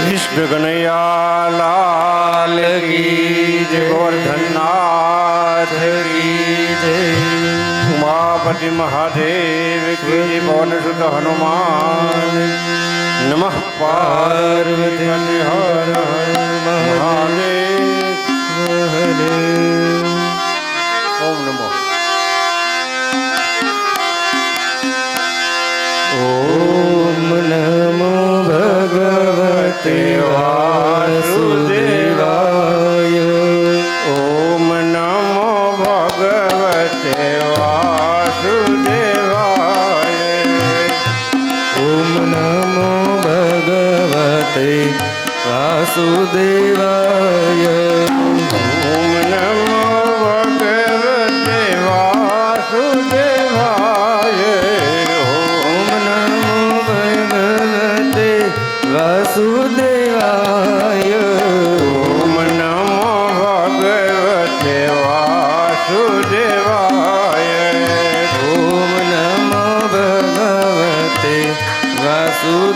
कृष्ण कन्हैया लाल की जय, गोवर्धननाथ की जय, उमापति महादेव की जय, पवन सुत हनुमान नमः पार्वती हर हर महादेव हरे। ओम नमो ओम नमो भगवते वासुदेवाय। ओम नमो भगवते वासुदेवाय। ओम नमो भगवते वासुदेवाय। ओम नमो भगवते वासुदेवाय। ओम नमो भगवते वासुदेवाय। ओम नमो भगवते वासुदेवाय। ओम नमो भगवते वासुदेवाय।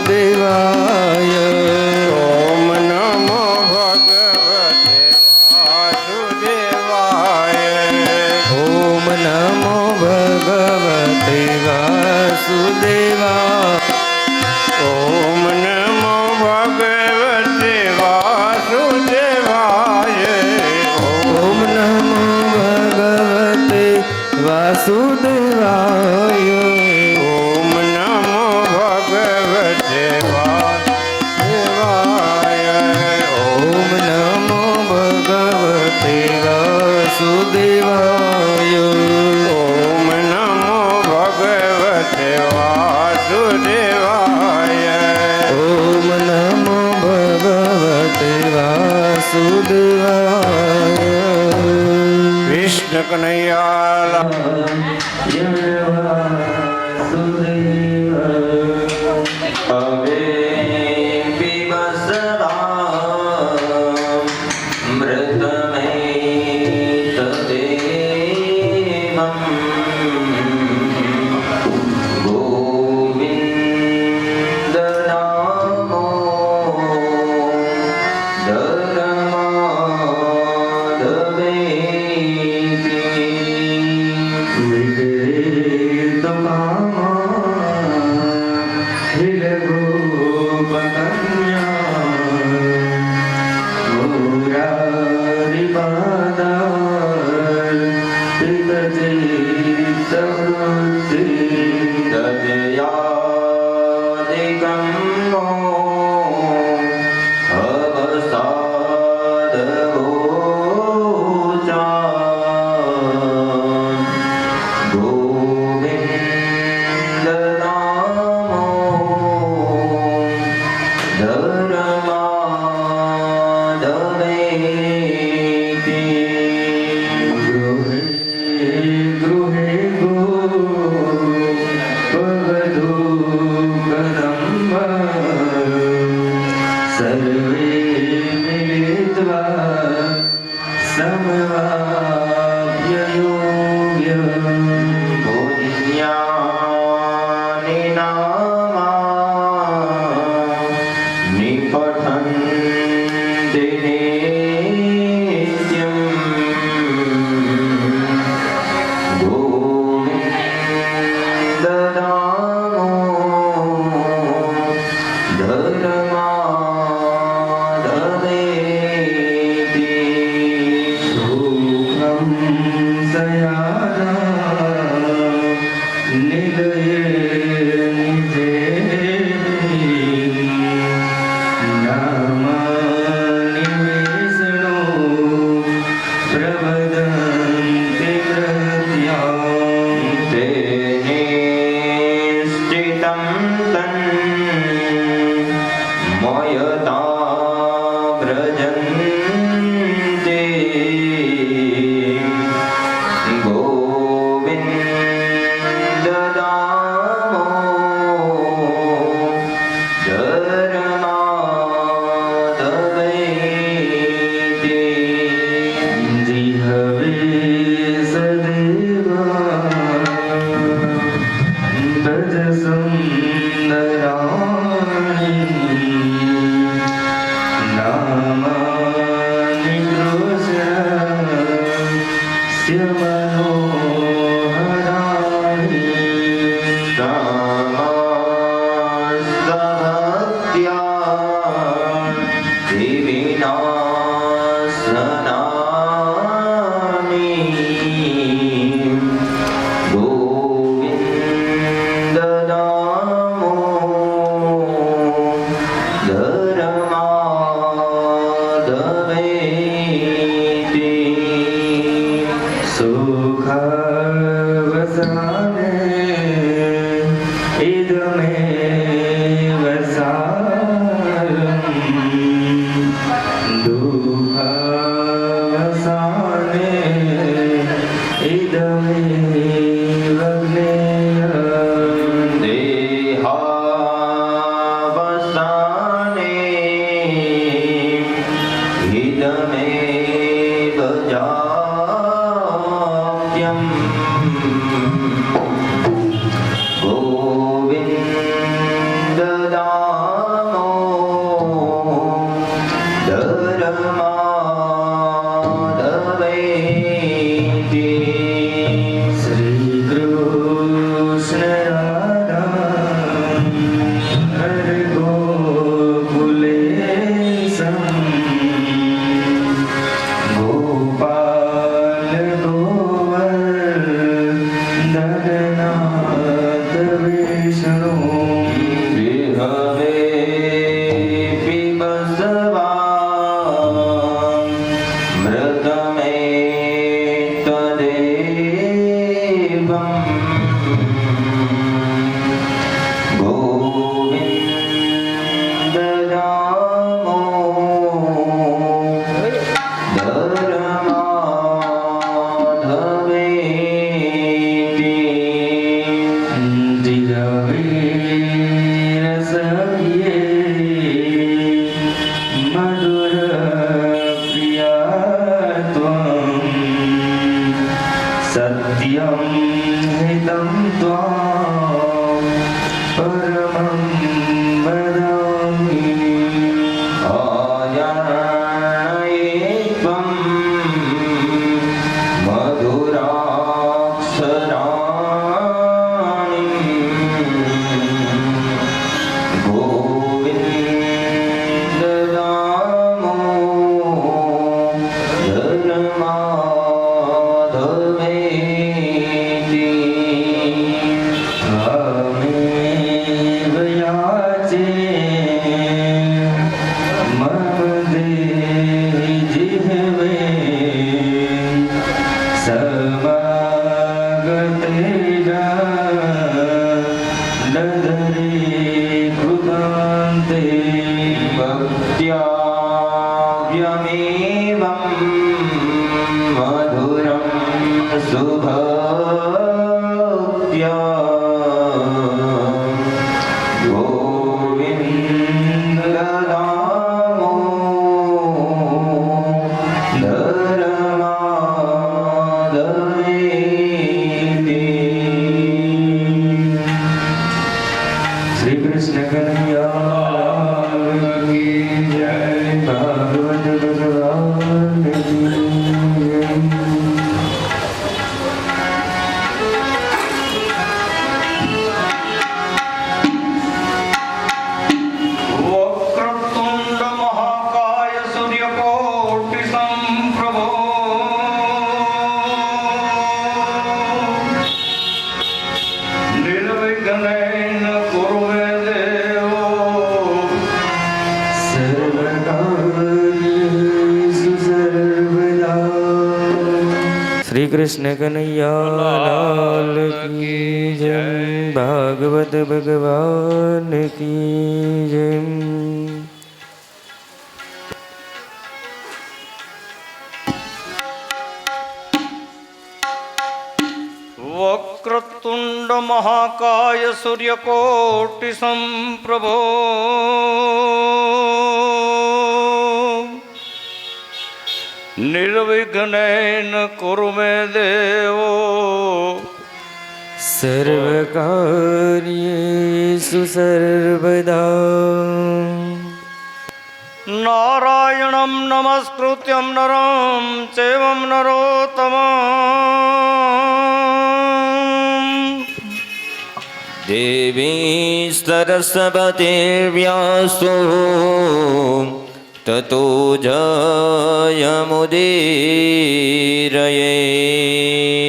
ओम नमो भगवते वासुदेवाय। ओम नमो भगवते वासुदेवाय। ओम नमो भगवते वासुदेवाय। ओम नमो भगवते वासुदेवाय। ओम नमो भगवते वासुदेवाय। ओम नमो भगवते वासुदेवाय। ओम नमो भगवते वासुदेवाय। ओम नमो भगवते वासुदेवाय। कृष्ण कन्हैया लाल Go ગોવિંદ દામો ધર્માધવૈતિ શ્રી કૃષ્ણ રાધા હરે ગોકુલેશમ ગોપાલ ગોવર્ધનનાથ વિષ્ણુ વિહવે પિબસવા મૃતમે તદેવં ગોવિંદ રામો ધર્માધવૈતિ દિવ્યવીર સખ્યે મધુર પ્રિયા ત્વં સત્યં હિતં ત્વાં પરમં વદામિ આયનये ત્વં મધુરાક્ષરાણિ ગોવિંદ રામો ધર્માધવૈતિ હમેવ યાચે મમ દેહિ જીહવે દદરે કૃતાંતે ભક્ત્યાવ્યમેવં મધુરં સુભક્ત્યા ગોવિંદ રામો ધર્માધવૈતિ શ્રી કૃષ્ણ કનૈયા કી જય ભાગવત ભગવાન કી જય. વક્રતુંડ મહાકાય સૂર્યકોટિ સંપ્રભો નિર્વિઘ્નેન કુરુ મે દેવો સર્વકાર્યેષુ સર્વદા શ્રી કૃષ્ણ કનૈયા લાલ કી જય ભાગવત ભગવાન કી જય વક્રતુંડ મહાકાય સૂર્યકોટિ સંપ્રભો નિર્વિઘ્નેન કુરુ મે દેવો સર્વકાર્યેષુ સર્વદા નારાયણં નમસ્કૃત્યં નરં ચૈવં નરોત્તમં દેવી સરસ્વતીર્વ્યાસો તતો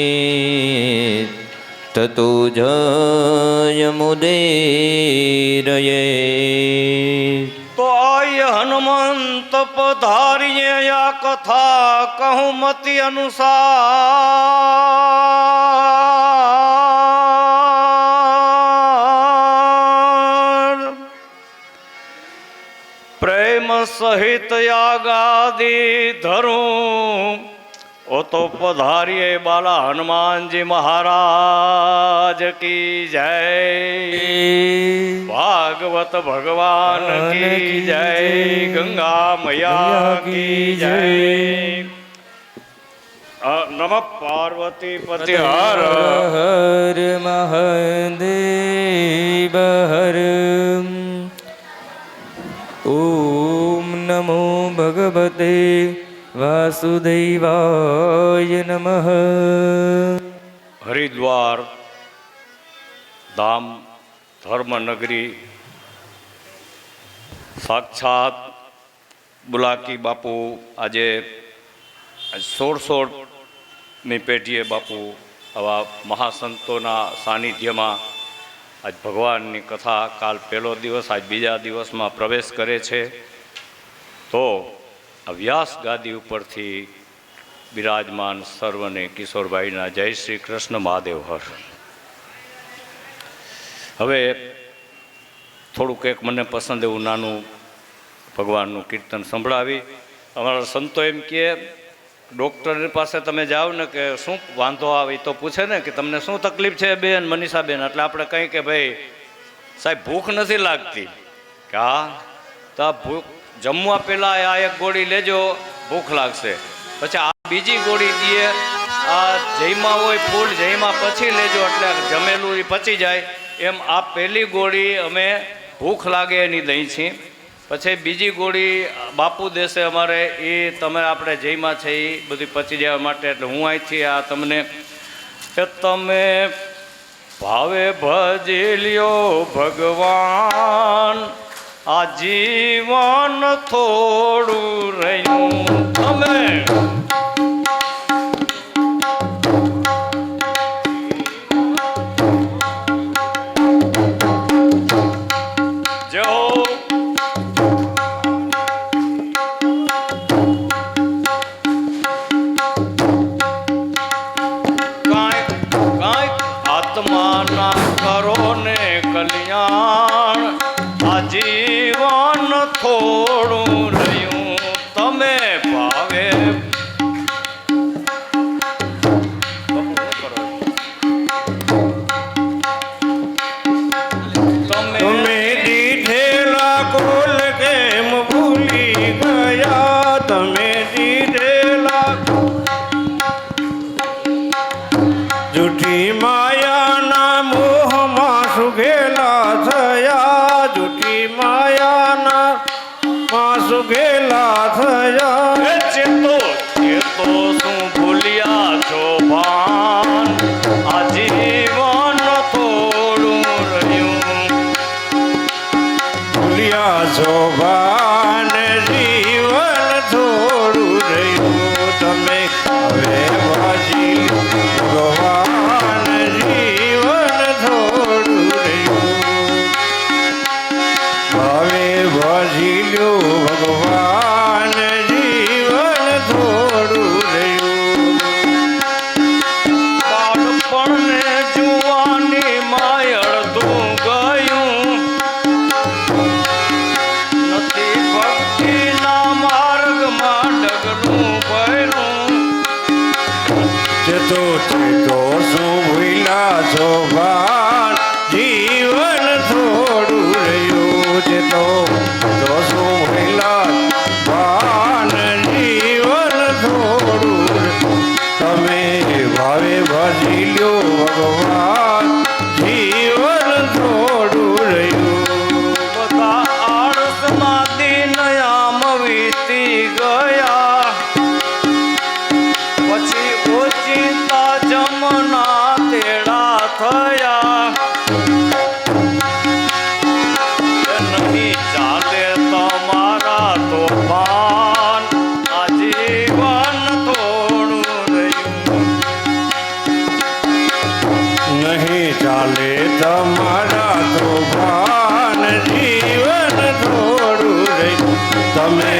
જયમુદીરયેત તતો જયમુદીરયેત તો આય હનુમંત પધારીએ આ કથા કહું મતિ અનુસાર પ્રેમ સહિત યાગાદી ધરું ઓ તો પધારીએ બાલા હનુમાનજી મહારાજ કી જય ભાગવત ભગવાન કી જય ગંગા મૈયા કી જય નમઃ પાર્વતી પતિ હર હર મહાદેવ હર. ઓમ નમો ભગવતે વાસુદેવાય નમઃ. હરિદ્વાર ધામ ધર્મનગરી સાક્ષાત બુલાકી બાપુ આજે 16ની પેઢીએ બાપુ આવા મહાસંતોના સાનિધ્યમાં આજ ભગવાનની કથા કાલ પહેલો દિવસ આજ બીજા દિવસમાં પ્રવેશ કરે છે. તો આ વ્યાસ ગાદી ઉપરથી બિરાજમાન સર્વને કિશોરભાઈના જય શ્રી કૃષ્ણ મહાદેવ હર. હવે થોડુંક એક મને પસંદ એવું નાનું ભગવાનનું કીર્તન સંભળાવી. અમારા સંતો એમ કહે ડૉક્ટર પાસે તમે જાઓ ને કે શું વાંધો આવે તો પૂછે ને કે તમને શું તકલીફ છે બેન મનીષાબેન, એટલે આપણે કહી કે ભાઈ સાહેબ ભૂખ નથી લાગતી. કે હા તો આ ભૂખ જમવા પહેલાં આ એક ગોળી લેજો ભૂખ લાગશે, પછી આ બીજી ગોળી દઈએ, આ જઈમાં હોય ફૂલ જઈમાં પછી લેજો એટલે જમેલું એ પચી જાય. એમ આ પહેલી ગોળી અમે ભૂખ લાગે એની દઈ છીએ, પછી બીજી ગોળી બાપુ દેશે અમારે એ તમે આપણે જઈમાં છે એ બધી પચી જવા માટે. એટલે હું અહીંથી આ તમને કે તમે ભાવે ભજી લ્યો ભગવાન, આ જીવન થોડું રહ્યું તમે જીવન થોડું રહ્યું તમે ભાવે તમે દીધેલા કોલ કેમ ભૂલી ગયા, તમે દીધેલા જૂઠી માયાના મોહમાં સુઘેલા થયા, જૂઠી માયાના માં સુઘેલા થયા. ચેતો ચેતો શું ભૂલ્યા છો ભાન, આ જીવન થોડું રહ્યું ભૂલ્યા છો ભાન, જીવન થોડું રહ્યું તમે હવે વાજી ભગવાન, જીવન થોડું રહ્યું હવે વાજી લ્યો ભગવાન, જીવન થોડું રહ્યું. બાળપણને જુવાની માં અડધું ગયું, નથી ભક્તિના માર્ગમાં ડગલું ભર્યું તો શું ભૂલ્યા છો ભાન, જીવન થોડું રહ્યું છે. તો શું ભૂલ્યા ભાન, જીવન થોડું તમે ભાવે ભજી લ્યો ભગવાન, જીવન થોડું રહ્યું. બધા આળસમાં દિન આમ વીતી ગયા, પછી ઓચિંતા જમના તેડા થયા. નહીં ચાલે તમારા તોફાન, આ જીવન થોડું રહ્યું નહીં ચાલે તમારા તોફાન, જીવન થોડું રહ્યું તમે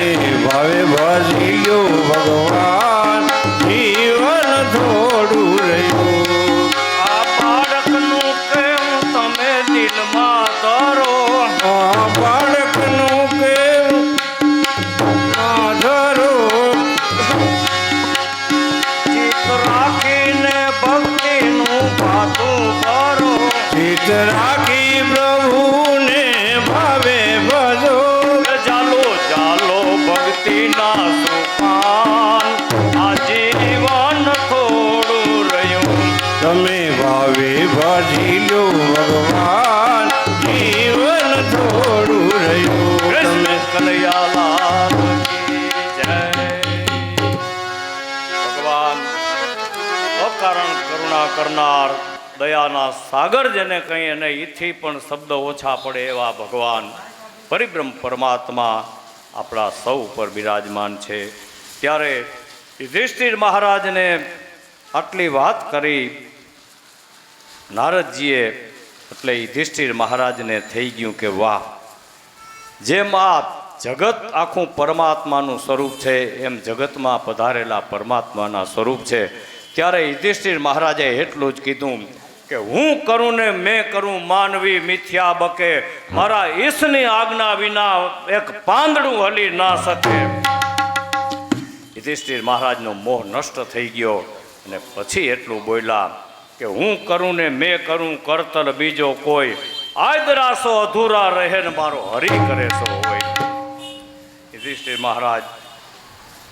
ભાવે ભજી લ્યો ભગવાન, જીવન થોડું રહ્યું. આ બાળકનું કેવું તમે દિલમાં ધરો, આ બાળકનું કેવું ના ધરો, ચિત્ત રાખીને ભક્તિનું ભાતું કરો. ચિત્ત રાખી પ્રભુને ભાવે ભજો, ચાલો ચાલો ભક્તિના સુપાન, આ જીવન ભાવે ભજી લો ભગવાન જીવન થોડું રહ્યું કૃષ્ણ તમે કનૈયાલાલ કી જય. ભગવાન અકારણ કરુણા કરનાર દયાના સાગર જેને કહીએ અને એથી પણ શબ્દ ઓછા પડે એવા ભગવાન પરિબ્રહ્મ પરમાત્મા આપણા સૌ ઉપર બિરાજમાન છે. ત્યારે યુધિષ્ઠિર મહારાજને આટલી વાત કરી નારદજીએ, એટલે યુધિષ્ઠિર મહારાજને થઈ ગયું કે વાહ, જેમ આ જગત આખું પરમાત્માનું સ્વરૂપ છે એમ જગતમાં પધારેલા પરમાત્માના સ્વરૂપ છે. ત્યારે યુધિષ્ઠિર મહારાજે એટલું જ કીધું કે હું કરું ને મેં કરું માનવી મિથ્યા બકે, મારા ઈશની આજ્ઞા વિના એક પાંદડું હલી ના શકે. યુધિષ્ઠિર મહારાજનો મોહ નષ્ટ થઈ ગયો અને પછી એટલું બોલ્યા કે હું કરું ને મેં કરું કરતલ બીજો કોઈ, આદરાસો અધૂરા રહે ને મારો હરી કરે સો હોય. યુધિષ્ઠિર મહારાજ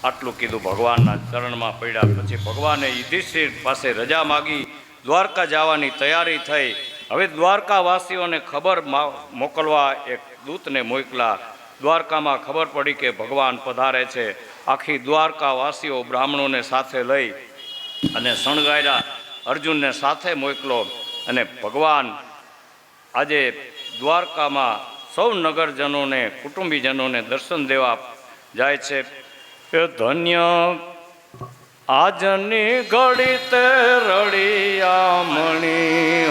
આટલું કીધું, ભગવાનના ચરણમાં પડ્યા. પછી ભગવાને યુધિષ્ઠિર પાસે રજા માગી, દ્વારકા જવાની તૈયારી થઈ. હવે દ્વારકાવાસીઓને ખબર મોકલવા એક દૂતને મોકલા. દ્વારકામાં ખબર પડી કે ભગવાન પધારે છે. આખી દ્વારકાવાસીઓ બ્રાહ્મણોને સાથે લઈ અને શણગાર્યા. અર્જુનને સાથે મોકલો અને ભગવાન આજે દ્વારકામાં સૌ નગરજનોને કુટુંબીજનોને દર્શન દેવા જાય છે. એ ધન્ય આજની ઘડી તે રળિયામણી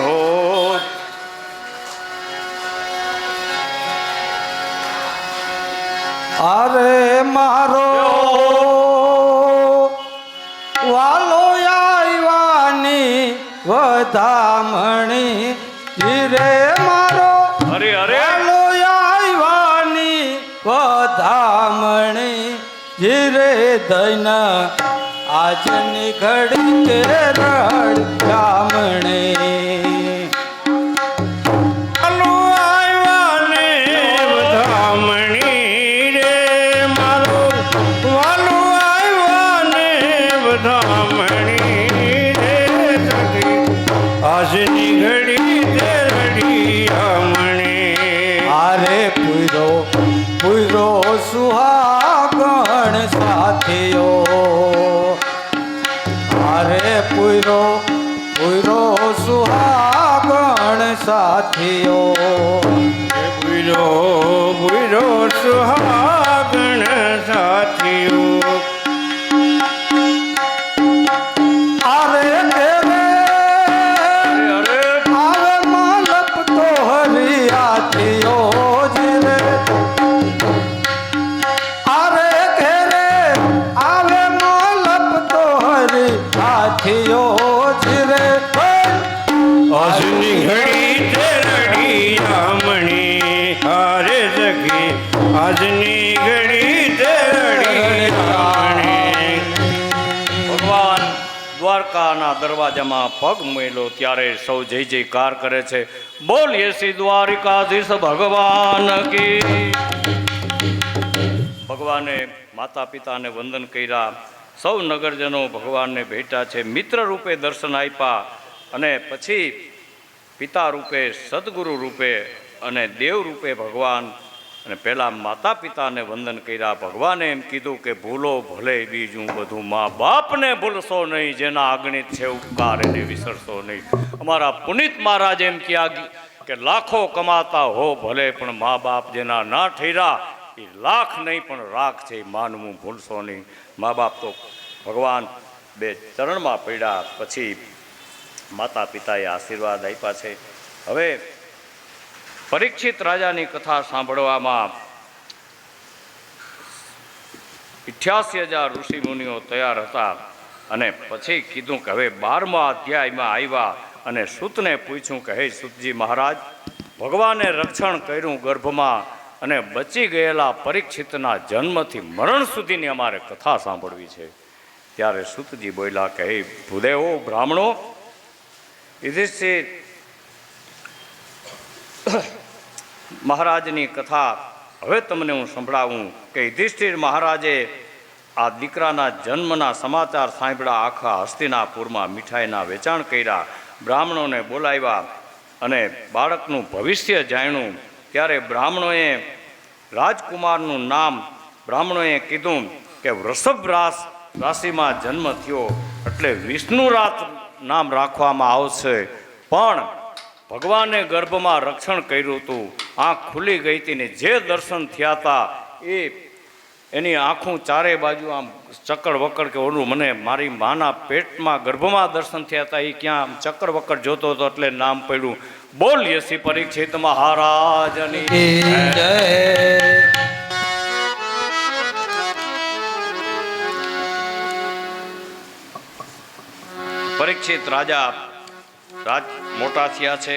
હો, અરે મારો વાલો આવ્યાની વધામણી રે મારો અરે અરે વાલો આવ્યાની વધામણી રે દૈન આજની ઘડી તે રળિયામણી. વાલો આવ્યાને વધામણી રે મારો વાલો આવ્યાને વધામણી રે સખી આજની ઘડી તે રળિયામણી. આરે પૂરો પૂરો સુહાગણ સાથીઓ, આરે પૂરો પૂરો સુહાગણ સાથીઓ, પૂરો પૂરો સુહાગણ સાથીઓ. આરે કેરે અરે આવે માલપ તો હરિયાથીઓ જીરે, આરે ઘેરે આવે માલપ તો હરિયાથીઓ જીરે. આજની ઘડી તે રળિયામણી, હારે સખી આજની ઘડી તે રળિયામણી. ભગવાન દ્વારકાના દરવાજામાં પગ મેલો ત્યારે સૌ જય જયકાર કરે છે. બોલીએ શ્રી દ્વારિકાધીશ ભગવાન કી. ભગવાને માતા પિતાને વંદન કર્યા. સૌ નગરજનો ભગવાનને ભેટ્યા છે. મિત્ર રૂપે દર્શન આપ્યા અને પછી પિતા રૂપે, સદગુરુ રૂપે અને દેવ રૂપે ભગવાન, અને પહેલાં માતા પિતાને વંદન કર્યા. ભગવાને એમ કીધું કે ભૂલો ભલે બીજું બધું, મા બાપને ભૂલશો નહીં, જેના અગણિત છે ઉપકાર એને વિસરશો નહીં. અમારા પુનિત મહારાજ એમ કહ્યા કે લાખો કમાતા હો ભલે, પણ મા બાપ જેના ના ઠર્યા એ લાખ નહીં પણ રાખ છે, એ માનવું ભૂલશો નહીં. મા બાપ તો ભગવાન બે ચરણમાં પડ્યા. પછી માતા પિતાએ આશીર્વાદ આપ્યા છે. હવે પરીક્ષિત રાજાની કથા સાંભળવામાં 88,000 ઋષિ મુનિઓ તૈયાર હતા અને પછી કીધું કે હવે 12મા અધ્યાયમાં આવ્યા અને સૂતને પૂછ્યું કે હે સૂતજી મહારાજ, ભગવાને રક્ષણ કર્યું ગર્ભમાં અને બચી ગયેલા પરીક્ષિતના જન્મથી મરણ સુધીની અમારે કથા સાંભળવી છે. ત્યારે સૂતજી બોલ્યા કે હે ભૂદેવો બ્રાહ્મણો, યુધિષ્ઠિર મહારાજની કથા હવે તમને હું સંભળાવું કે યુધિષ્ઠિર મહારાજે આ દીકરાના જન્મના સમાચાર સાંભળ્યા, આખા હસ્તિનાપુરમાં મીઠાઈના વેચાણ કર્યા બ્રાહ્મણોને બોલાવ્યા અને બાળકનું ભવિષ્ય જાણ્યું. ત્યારે બ્રાહ્મણોએ રાજકુમારનું નામ બ્રાહ્મણોએ કીધું કે વૃષભ રાશિમાં જન્મ થયો એટલે વિષ્ણુરાત નામ રાખવામાં આવશે. પણ ભગવાને ગર્ભમાં રક્ષણ કર્યું હતું, આંખ ખુલી ગઈ હતી ને જે દર્શન થયા હતા એની આંખું ચારે બાજુ આમ ચક્કર વક્કર કે ઓલું મને મારી માના પેટમાં ગર્ભમાં દર્શન થયા હતા એ ક્યાં ચક્કર વક્કર જોતો હતો એટલે નામ પડ્યું. બોલીએ શ્રી પરીક્ષિત મહારાજની જય. પરીક્ષિત રાજા મોટા થયા છે.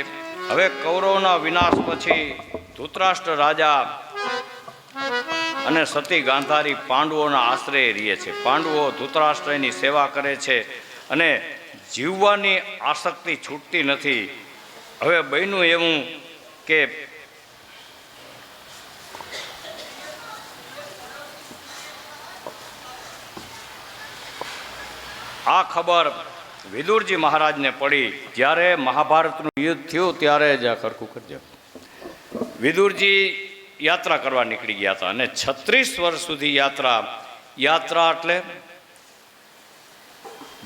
હવે કૌરવના વિનાશ પછી ધૃતરાષ્ટ્ર રાજા અને સતી ગાંધારી પાંડવોના આશ્રય રહે છે. પાંડવો ધૃતરાષ્ટ્રની સેવા કરે છે અને જીવવાની આસક્તિ છૂટતી નથી. હવે બન્યું એવું કે આ ખબર વિદુરજી મહારાજને પડી. જ્યારે મહાભારતનું યુદ્ધ થયું ત્યારે જ ખરખું કરજો. વિદુરજી યાત્રા કરવા નીકળી ગયા હતા અને 36 વર્ષ સુધી યાત્રા એટલે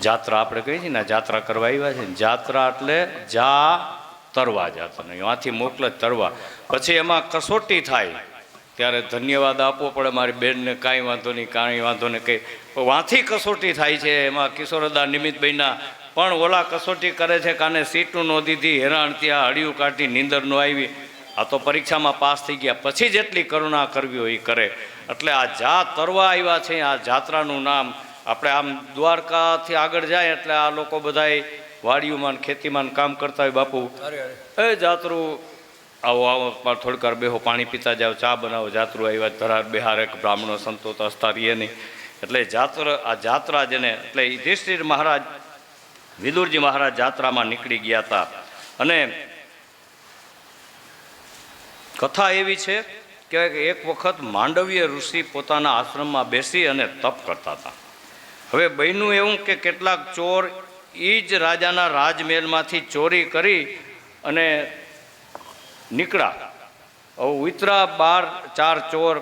જાત્રા આપણે કહીએ છીએ ને, જાત્રા કરવા આવ્યા છે. જાત્રા એટલે તરવા જાતા નહીં, વાંથી મોકલે તરવા. પછી એમાં કસોટી થાય ત્યારે ધન્યવાદ આપવો પડે મારી બેનને. કાંઈ વાંધો નહીં, કાંઈ વાંધો નહીં, કંઈ વાંથી કસોટી થાય છે. એમાં કિશોરદા નિમિત્તભાઈના પણ ઓલા કસોટી કરે છે કાને સીટું ન દીધી, હેરાન ત્યાં હળિયું કાઢી, નીંદર ન આવી. આ તો પરીક્ષામાં પાસ થઈ ગયા પછી જેટલી કરુણા કરવી હોય એ કરે. એટલે આ તરવા આવ્યા છે. આ જાત્રાનું નામ આપણે આમ દ્વારકાથી આગળ જાય એટલે આ લોકો બધાય વાડીઓમાં ખેતીમાં કામ કરતા હોય. બાપુ એ જાત્રું આવો આવો થોડીક વાર બેહો, પાણી પીતા જાઓ, ચા બનાવો. જાત્રું આવ્યા ધરાર બિહારે બ્રાહ્મણો સંતો તો હસતા રહીએ નહીં. એટલે આ જાત્રા જેને એટલે યુધિષ્ઠિર મહારાજ વિદુરજી મહારાજ જાત્રામાં નીકળી ગયા હતા. અને કથા એવી છે કે એક વખત માંડવ્ય ઋષિ પોતાના આશ્રમમાં બેસી અને તપ કરતા હતા. હવે બન્યું એવું કે કેટલાક ચોર એ જ રાજાના રાજમહેલમાંથી ચોરી કરી અને નીકળ્યા. ઉતરા 4 ચોર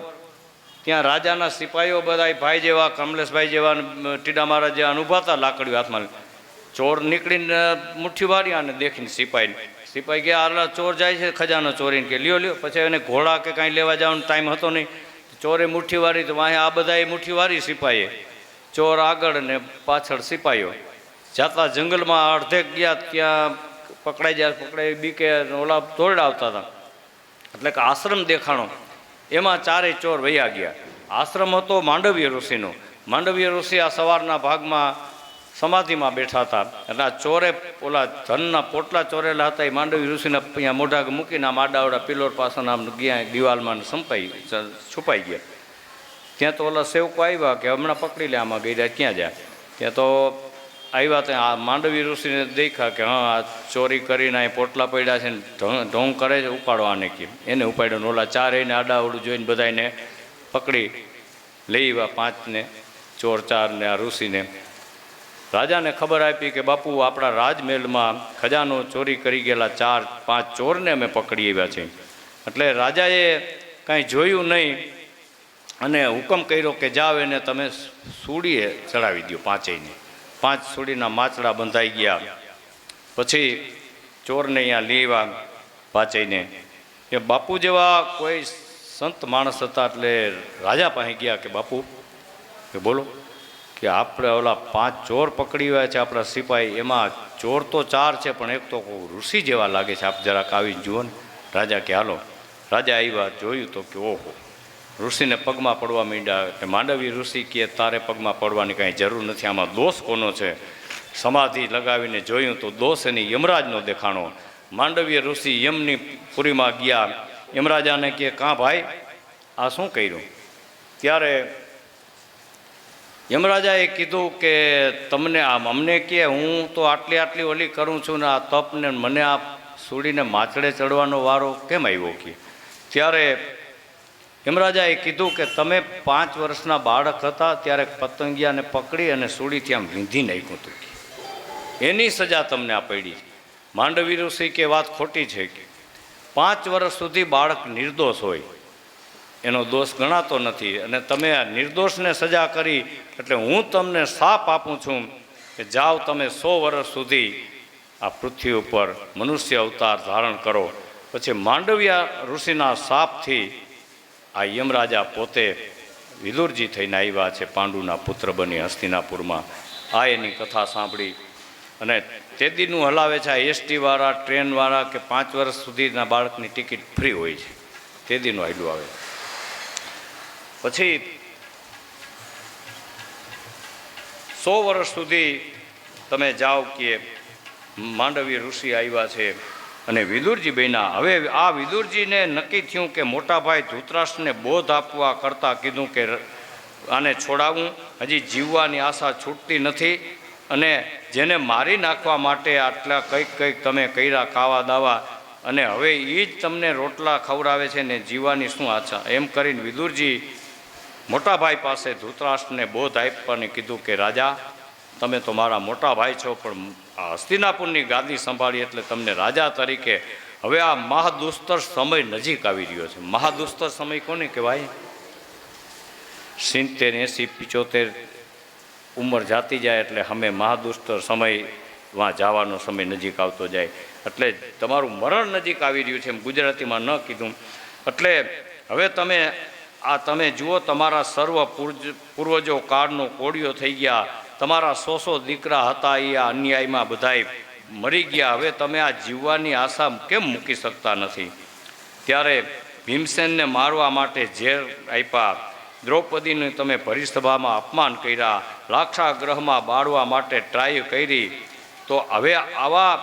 ત્યાં રાજાના સિપાહીઓ બધા ભાઈ જેવા કમલેશભાઈ જેવા ટીડા મહારાજ જેવા અનુભવતા લાકડીઓ હાથમાં. ચોર નીકળીને મુઠ્ઠી વારી અને દેખીને સિપાહી ગયા આટલા ચોર જાય છે ખજાનો ચોરીને કે લ્યો. પછી એને ઘોડા કે કાંઈ લેવા જવાનો ટાઈમ હતો નહીં. ચોરે મુઠ્ઠી વારી તો વાંહે આ બધાએ મુઠ્ઠી વારી સિપાહીએ. ચોર આગળ ને પાછળ સિપાહીઓ જાતા જંગલમાં અડધેક ગયા ત્યાં પકડાઈ બીકે ઓલા દોડાવતા હતા. એટલે કે આશ્રમ દેખાણો, એમાં 4 ચોર વયા ગયા. આશ્રમ હતો માંડવ્ય ઋષિનો. માંડવ્ય ઋષિ આ સવારના ભાગમાં સમાધિમાં બેઠા હતા. એટલે આ ચોરે ઓલા ધનના પોટલા ચોરેલા હતા એ માંડવી ઋષિના અહીંયા મોઢા મૂકીને આમ આડાવડા પિલોર પાસેના આમ ગયા દિવાલમાં છુપાઈ ગયા. ત્યાં તો ઓલા સેવકો આવ્યા કે હમણાં પકડી લે, આમાં ગઈ ક્યાં જાય. ત્યાં તો આવ્યા ત્યાં આ માંડવી ઋષિને દેખ્યા કે હા આ ચોરી કરીને અહીં પોટલા પડ્યા છે ને ઢોંગ કરે છે, ઉપાડો આને કે. એને ઉપાડ્યો. ઓલા 4 એને આડાવડું જોઈને બધાને પકડી લઈ આવ્યા. 5 ને ચોર 4 ને આ ઋષિને. રાજાને ખબર આપી કે બાપુ આપણા રાજમહેલમાં ખજાનો ચોરી કરી ગયેલા 4-5 ચોરને અમે પકડી આવ્યા છીએ. એટલે રાજાએ કાંઈ જોયું નહીં અને હુકમ કર્યો કે જાઓ એને તમે સૂડીએ ચડાવી દો 5 સૂડીના માચડા બંધાઈ ગયા. પછી ચોરને અહીંયા લેવા 5 એ બાપુ જેવા કોઈ સંત માણસ હતા એટલે રાજા પાસે ગયા કે બાપુ કે બોલો કે આપણે ઓલા 5 ચોર પકડી ગયા છે આપણા સિપાહી, એમાં ચોર તો 4 છે પણ એક તો ઋષિ જેવા લાગે છે, આપ જરાક આવી જુઓ ને. રાજા કે હાલો. રાજા આવ્યા, જોયું તો કે ઓહો, ઋષિને પગમાં પડવા માંડ્યા. કે માંડવી ઋષિ કે તારે પગમાં પડવાની કાંઈ જરૂર નથી, આમાં દોષ કોનો છે? સમાધિ લગાવીને જોયું તો દોષ એની યમરાજનો દેખાણો. માંડવીય ઋષિ યમની પુરીમાં ગયા. યમરાજાને કહે કાં ભાઈ આ શું કર્યું? ત્યારે યમરાજાએ કીધું કે તમને અમને કે હું તો આટલી ઓલી કરું છું ને આ તપને મને આ સૂડીને માચડે ચડવાનો વારો કેમ આવ્યો કે? ત્યારે યમરાજાએ કીધું કે તમે 5 વર્ષના બાળક હતા ત્યારે પતંગિયાને પકડી અને સૂડીથી આમ વીંધી નાખ્યું હતું, એની સજા તમને આ પડી. માંડવી ઋષિ કે વાત ખોટી છે કે 5 વર્ષ સુધી બાળક નિર્દોષ હોય એનો દોષ ગણાતો નથી, અને તમે આ નિર્દોષને સજા કરી એટલે હું તમને શાપ આપું છું કે જાઓ તમે 100 વર્ષ સુધી આ પૃથ્વી ઉપર મનુષ્ય અવતાર ધારણ કરો. પછી માંડવ્યા ઋષિના શાપથી આ યમરાજા પોતે વિદુરજી થઈને આવ્યા છે, પાંડુના પુત્ર બની હસ્તિનાપુરમાં. આ એની કથા સાંભળી અને તે દીનું હલાવે છે. આ એસટીવાળા ટ્રેનવાળા કે 5 વર્ષ સુધીના બાળકની ટિકિટ ફ્રી હોય છે, તે દીનું હાલ્યું આવે. પછી 100 વર્ષ સુધી તમે જાઓ કે માંડવી ઋષિ આવ્યા છે અને વિદુરજી બન્યા. હવે આ વિદુરજીને નક્કી થયું કે મોટા ભાઈ ધૃતરાષ્ટ્રને બોધ આપવા કરતાં કીધું કે આને છોડાવું, હજી જીવવાની આશા છૂટતી નથી, અને જેને મારી નાખવા માટે આટલા કંઈક તમે કર્યા કાવા દાવા, અને હવે એ જ તમને રોટલા ખવડાવે છે ને જીવવાની શું આશા. એમ કરીને વિદુરજી મોટા ભાઈ પાસે ધૃતરાષ્ટ્રને બોધ આપવાને કીધું કે રાજા, તમે તો મારા મોટા ભાઈ છો, પણ આ હસ્તિનાપુરની ગાદી સંભાળી એટલે તમને રાજા તરીકે હવે આ મહાદુસ્તર સમય નજીક આવી રહ્યો છે. મહાદુસ્તર સમય કોને કહેવાય? 70, 80, 75 ઉંમર જાતી જાય એટલે અમે મહાદુસ્તર સમયમાં જવાનો સમય નજીક આવતો જાય, એટલે તમારું મરણ નજીક આવી રહ્યું છે, એમ ગુજરાતીમાં ન કીધું. એટલે હવે તમે જુઓ, તમારા સર્વ પૂર્વજો કાળનો કોળિયો થઈ ગયા, તમારા 100 દીકરા હતા એ આ અન્યાયમાં બધાય મરી ગયા, હવે તમે આ જીવવાની આશા કેમ મૂકી શકતા નથી? ત્યારે ભીમસેનને મારવા માટે ઝેર આપ્યા, દ્રૌપદીને તમે ભરીસભામાં અપમાન કર્યા, લાક્ષાગ્રહમાં બાળવા માટે ટ્રાય કરી, તો હવે આવા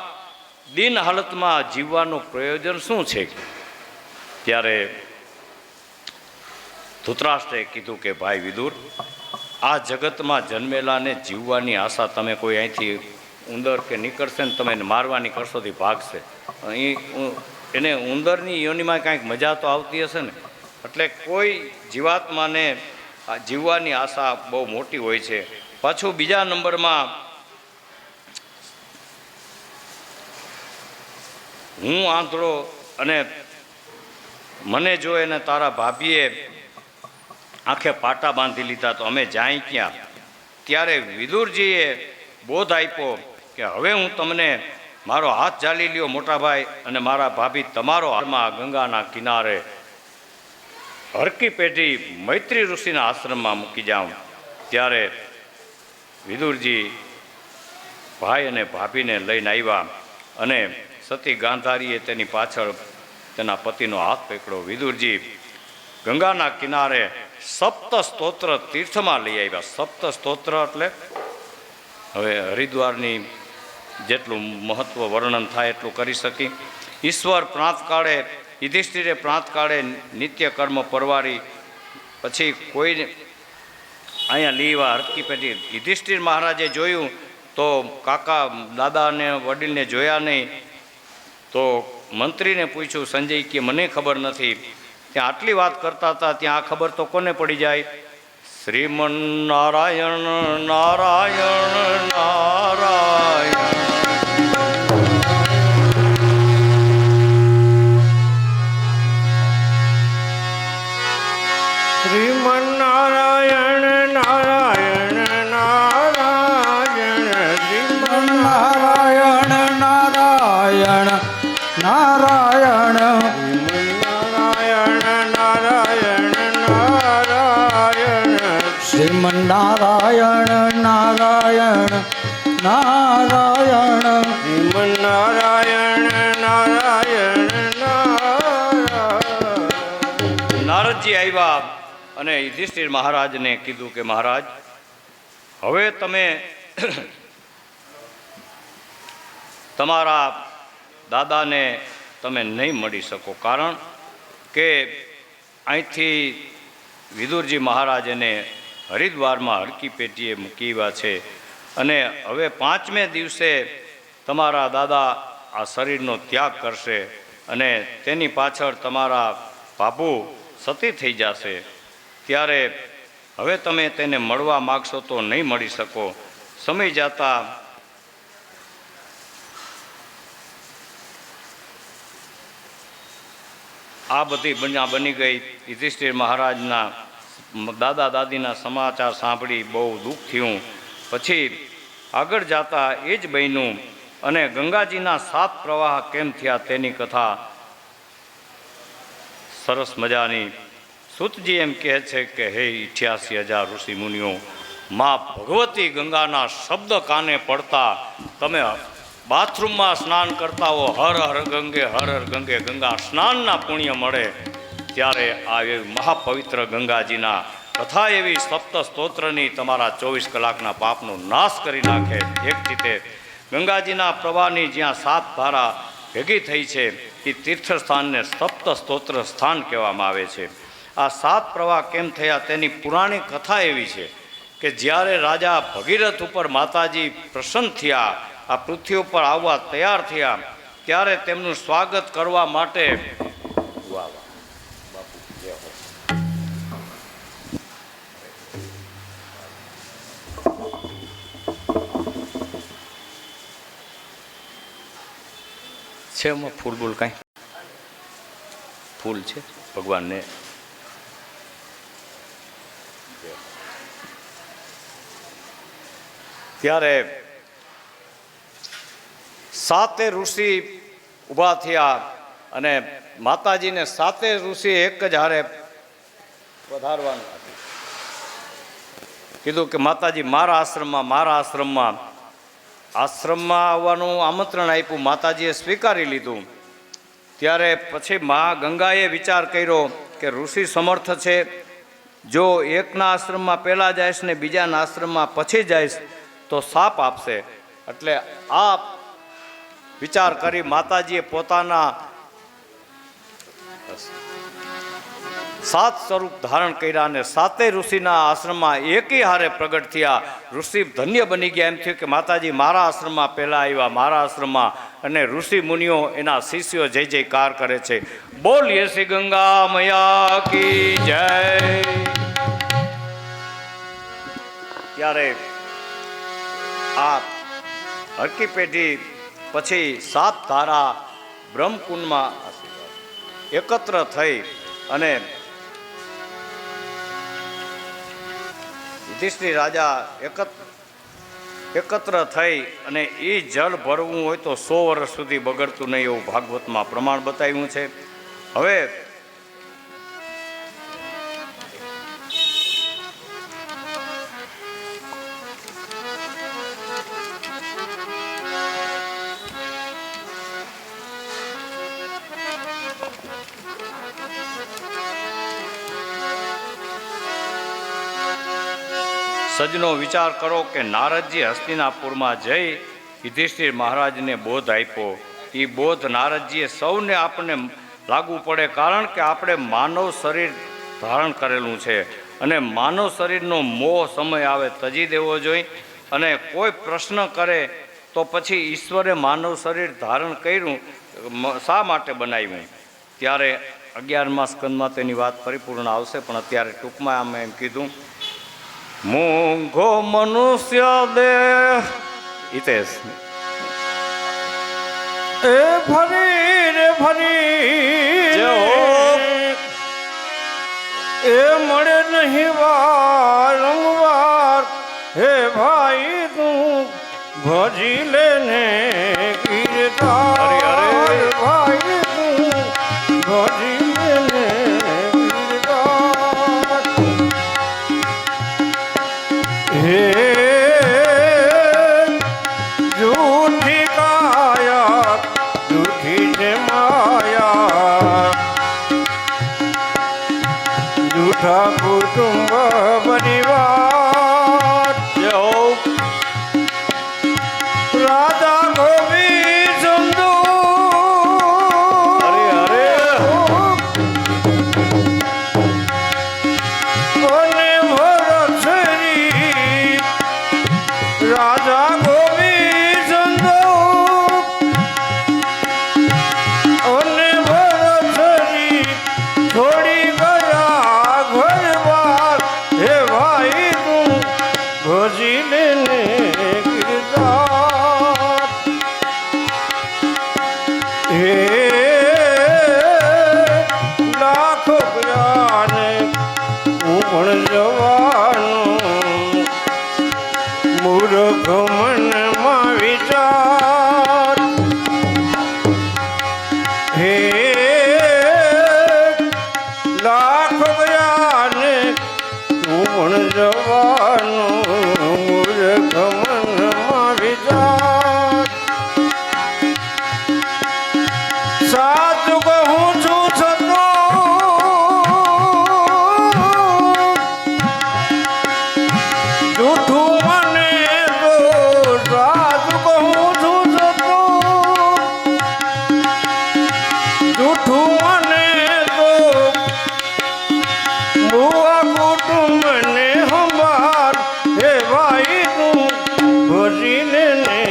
દિન હાલતમાં જીવવાનું પ્રયોજન શું છે? ત્યારે ધૃતરાષ્ટ્રે કીધું કે ભાઈ વિદુર, આ જગતમાં જન્મેલાને જીવવાની આશા, તમે કોઈ અહીંથી ઉંદર કે નીકળશે ને તમે એને મારવાની કરશોથી ભાગશે, એને ઉંદરની યોનિમાં કાંઈક મજા તો આવતી હશે ને. એટલે કોઈ જીવાત્માને જીવવાની આશા બહુ મોટી હોય છે. પાછું બીજા નંબરમાં હું આંધળો અને મને જો એને તારા ભાભીએ આંખે પાટા બાંધી લીધા તો અમે જાય ક્યાં? ત્યારે વિદુરજીએ બોધ આપ્યો કે હવે હું તમને મારો હાથ ઝાલી લ્યો મોટાભાઈ, અને મારા ભાભી તમારો હાથમાં ગંગાના કિનારે હરકી પેઢી મૈત્રી ઋષિના આશ્રમમાં મૂકી જાઉં. ત્યારે વિદુરજી ભાઈ અને ભાભીને લઈને આવ્યા, અને સતી ગાંધારીએ તેની પાછળ તેના પતિનો હાથ પકડ્યો. વિદુરજી ગંગાના કિનારે સપ્ત સ્તોત્ર તીર્થમાં લઈ આવ્યા. સપ્ત સ્તોત્ર એટલે હવે હરિદ્વારની જેટલું મહત્વ વર્ણન થાય એટલું કરી શકી. ઈશ્વર પ્રાંતકાળે, યુધિષ્ઠિરે પ્રાંતકાળે નિત્ય કર્મ પરવારી, પછી કોઈને અહીંયા લીવા હરકી પેઢી. યુધિષ્ઠિર મહારાજે જોયું તો કાકા દાદાને વડીલને જોયા નહીં, તો મંત્રીને પૂછ્યું સંજય કે મને ખબર નથી. ત્યાં આટલી વાત કરતા હતા, ત્યાં આ ખબર તો કોને પડી જાય? શ્રીમન નારાયણ નારાયણ નારાયણ. શ્રીમન નારાયણ નારાયણ નારાયણ. શ્રીમન નારાયણ નારાયણ નારાયણ શ્રીમન નારાયણ નારાયણ નારાયણ. શ્રીમન નારાયણ નારાયણ નારાયણ. નારદજી આવ્યા અને યુધિષ્ઠિર મહારાજને કીધું કે મહારાજ, હવે તમે તમારા દાદાને તમે નહીં મળી શકો, કારણ કે અહીંથી વિદુરજી મહારાજને હરિદ્વારમાં હરકી પેટીએ મૂકીવા છે, અને હવે 5મે દિવસે તમારા દાદા આ શરીરનો ત્યાગ કરશે, અને તેની પાછળ તમારા બાપુ સતી થઈ જશે. ત્યારે હવે તમે તેને મળવા માગશો તો નહીં મળી શકો. સમય જતા આ બધી બની ગઈ. યુધિષ્ઠિર મહારાજના દાદા દાદીના સમાચાર સાંભળી બહુ દુઃખ થયું. પછી આગળ જતા એ જ બન્યું અને ગંગાજીના 7 પ્રવાહ કેમ થયા તેની કથા સરસ મજાની. સૂતજી એમ કહે છે કે હે 88,000 ઋષિ મુનિઓ, મા ભગવતી ગંગાના શબ્દ કાને પડતા તમે બાથરૂમમાં સ્નાન કરતા હો, હર હર ગંગે ગંગા સ્નાનના પુણ્ય મળે. ત્યારે આ એવી મહાપવિત્ર ગંગાજીના કથા એવી સપ્ત સ્તોત્રની તમારા 24 કલાકના પાપનો નાશ કરી નાખે. એક રીતે ગંગાજીના પ્રવાહની જ્યાં 7 ધારા ભેગી થઈ છે એ તીર્થસ્થાનને સપ્ત સ્તોત્ર સ્થાન કહેવામાં આવે છે. આ 7 પ્રવાહ કેમ થયા તેની પુરાણિક કથા એવી છે કે જ્યારે રાજા ભગીરથ ઉપર માતાજી પ્રસન્ન થયા, આ પૃથ્વી ઉપર આવવા તૈયાર થયા, ત્યારે તેમનું સ્વાગત કરવા માટે છે એમાં ફૂલ બૂલ કાંઈ ફૂલ છે ભગવાનને. ત્યારે 7 ઋષિ ઊભા થયા અને માતાજીને 7 ઋષિ એક જ હારે વધારવાનું કીધું કે માતાજી મારા આશ્રમમાં આવવાનું આમંત્રણ આપ્યું. માતાજીએ સ્વીકારી લીધું. ત્યારે પછી મા ગંગાએ વિચાર કર્યો કે ઋષિ સમર્થ છે, જો એકના આશ્રમમાં પહેલાં જઈશ ને બીજાના આશ્રમમાં પછી જઈશ તો શાપ આપશે. એટલે આ વિચાર કરી માતાજીએ પોતાના 7 સ્વરૂપ ધારણ કર્યા અને 7 ઋષિના આશ્રમમાં એકી હારે પ્રગટ થયા. ઋષિ ધન્ય બની ગયા. એમ થયું કે માતાજી મારા આશ્રમમાં પહેલાં આવ્યા, મારા આશ્રમમાં, અને ઋષિ મુનિઓ એના શિષ્યો જય જયકાર કરે છે. બોલીએ શ્રી ગંગા મૈયા કી જય. ત્યારે આ હરકી પેઢી પછી 7 ધારા બ્રહ્મકુંડમાં એકત્ર થઈ અને યુધિષ્ઠિર રાજા એકત્ર થઈ અને એ જળ ભરવું હોય તો 100 વર્ષ સુધી બગડતું નહીં એવું ભાગવતમાં પ્રમાણ બતાવ્યું છે. હવે સજનો વિચાર કરો કે નારદજી હસ્તિનાપુરમાં જઈ યુધિષ્ઠિર મહારાજને બોધ આપ્યો. એ બોધ નારદજીએ સૌને આપણને લાગુ પડે, કારણ કે આપણે માનવ શરીર ધારણ કરેલું છે અને માનવ શરીરનો મોહ સમય આવે તજી દેવો જોઈએ. અને કોઈ પ્રશ્ન કરે તો પછી ઈશ્વરે માનવ શરીર ધારણ કર્યું શા માટે બનાવ્યું. ત્યારે 11મા સ્કંદમાં તેની વાત પરિપૂર્ણ આવશે, પણ અત્યારે ટૂંકમાં અમે એમ કીધું. મૂંગો મનુષ્ય દેહ હિતેશ એ ફરી એ મળે નહીં વારંવાર. હે ભાઈ તું ભજી લેને ગીરધાર. ભાઈ તું ભજી લેને ગીરધાર. હે જૂઠી કાયા જૂઠી છે માયા. જૂઠા કુટુંબ પરિવાર. રાજા ગોવિંદ સંધુ અને ભરતરી. રાજા ગોવિંદ સંધુ અને ભરતરી છોડી ગયા ઘર-બાર. હે ભાઈ તું ભજી લેને ગીરધાર. હે સાચું કહું છું છતાં જૂઠું મને તો સાચું કહું છું છતાં જૂઠું મને તો ભુવા કુટુંબને સંભાળ હે ભાઈ તું ભજીને ને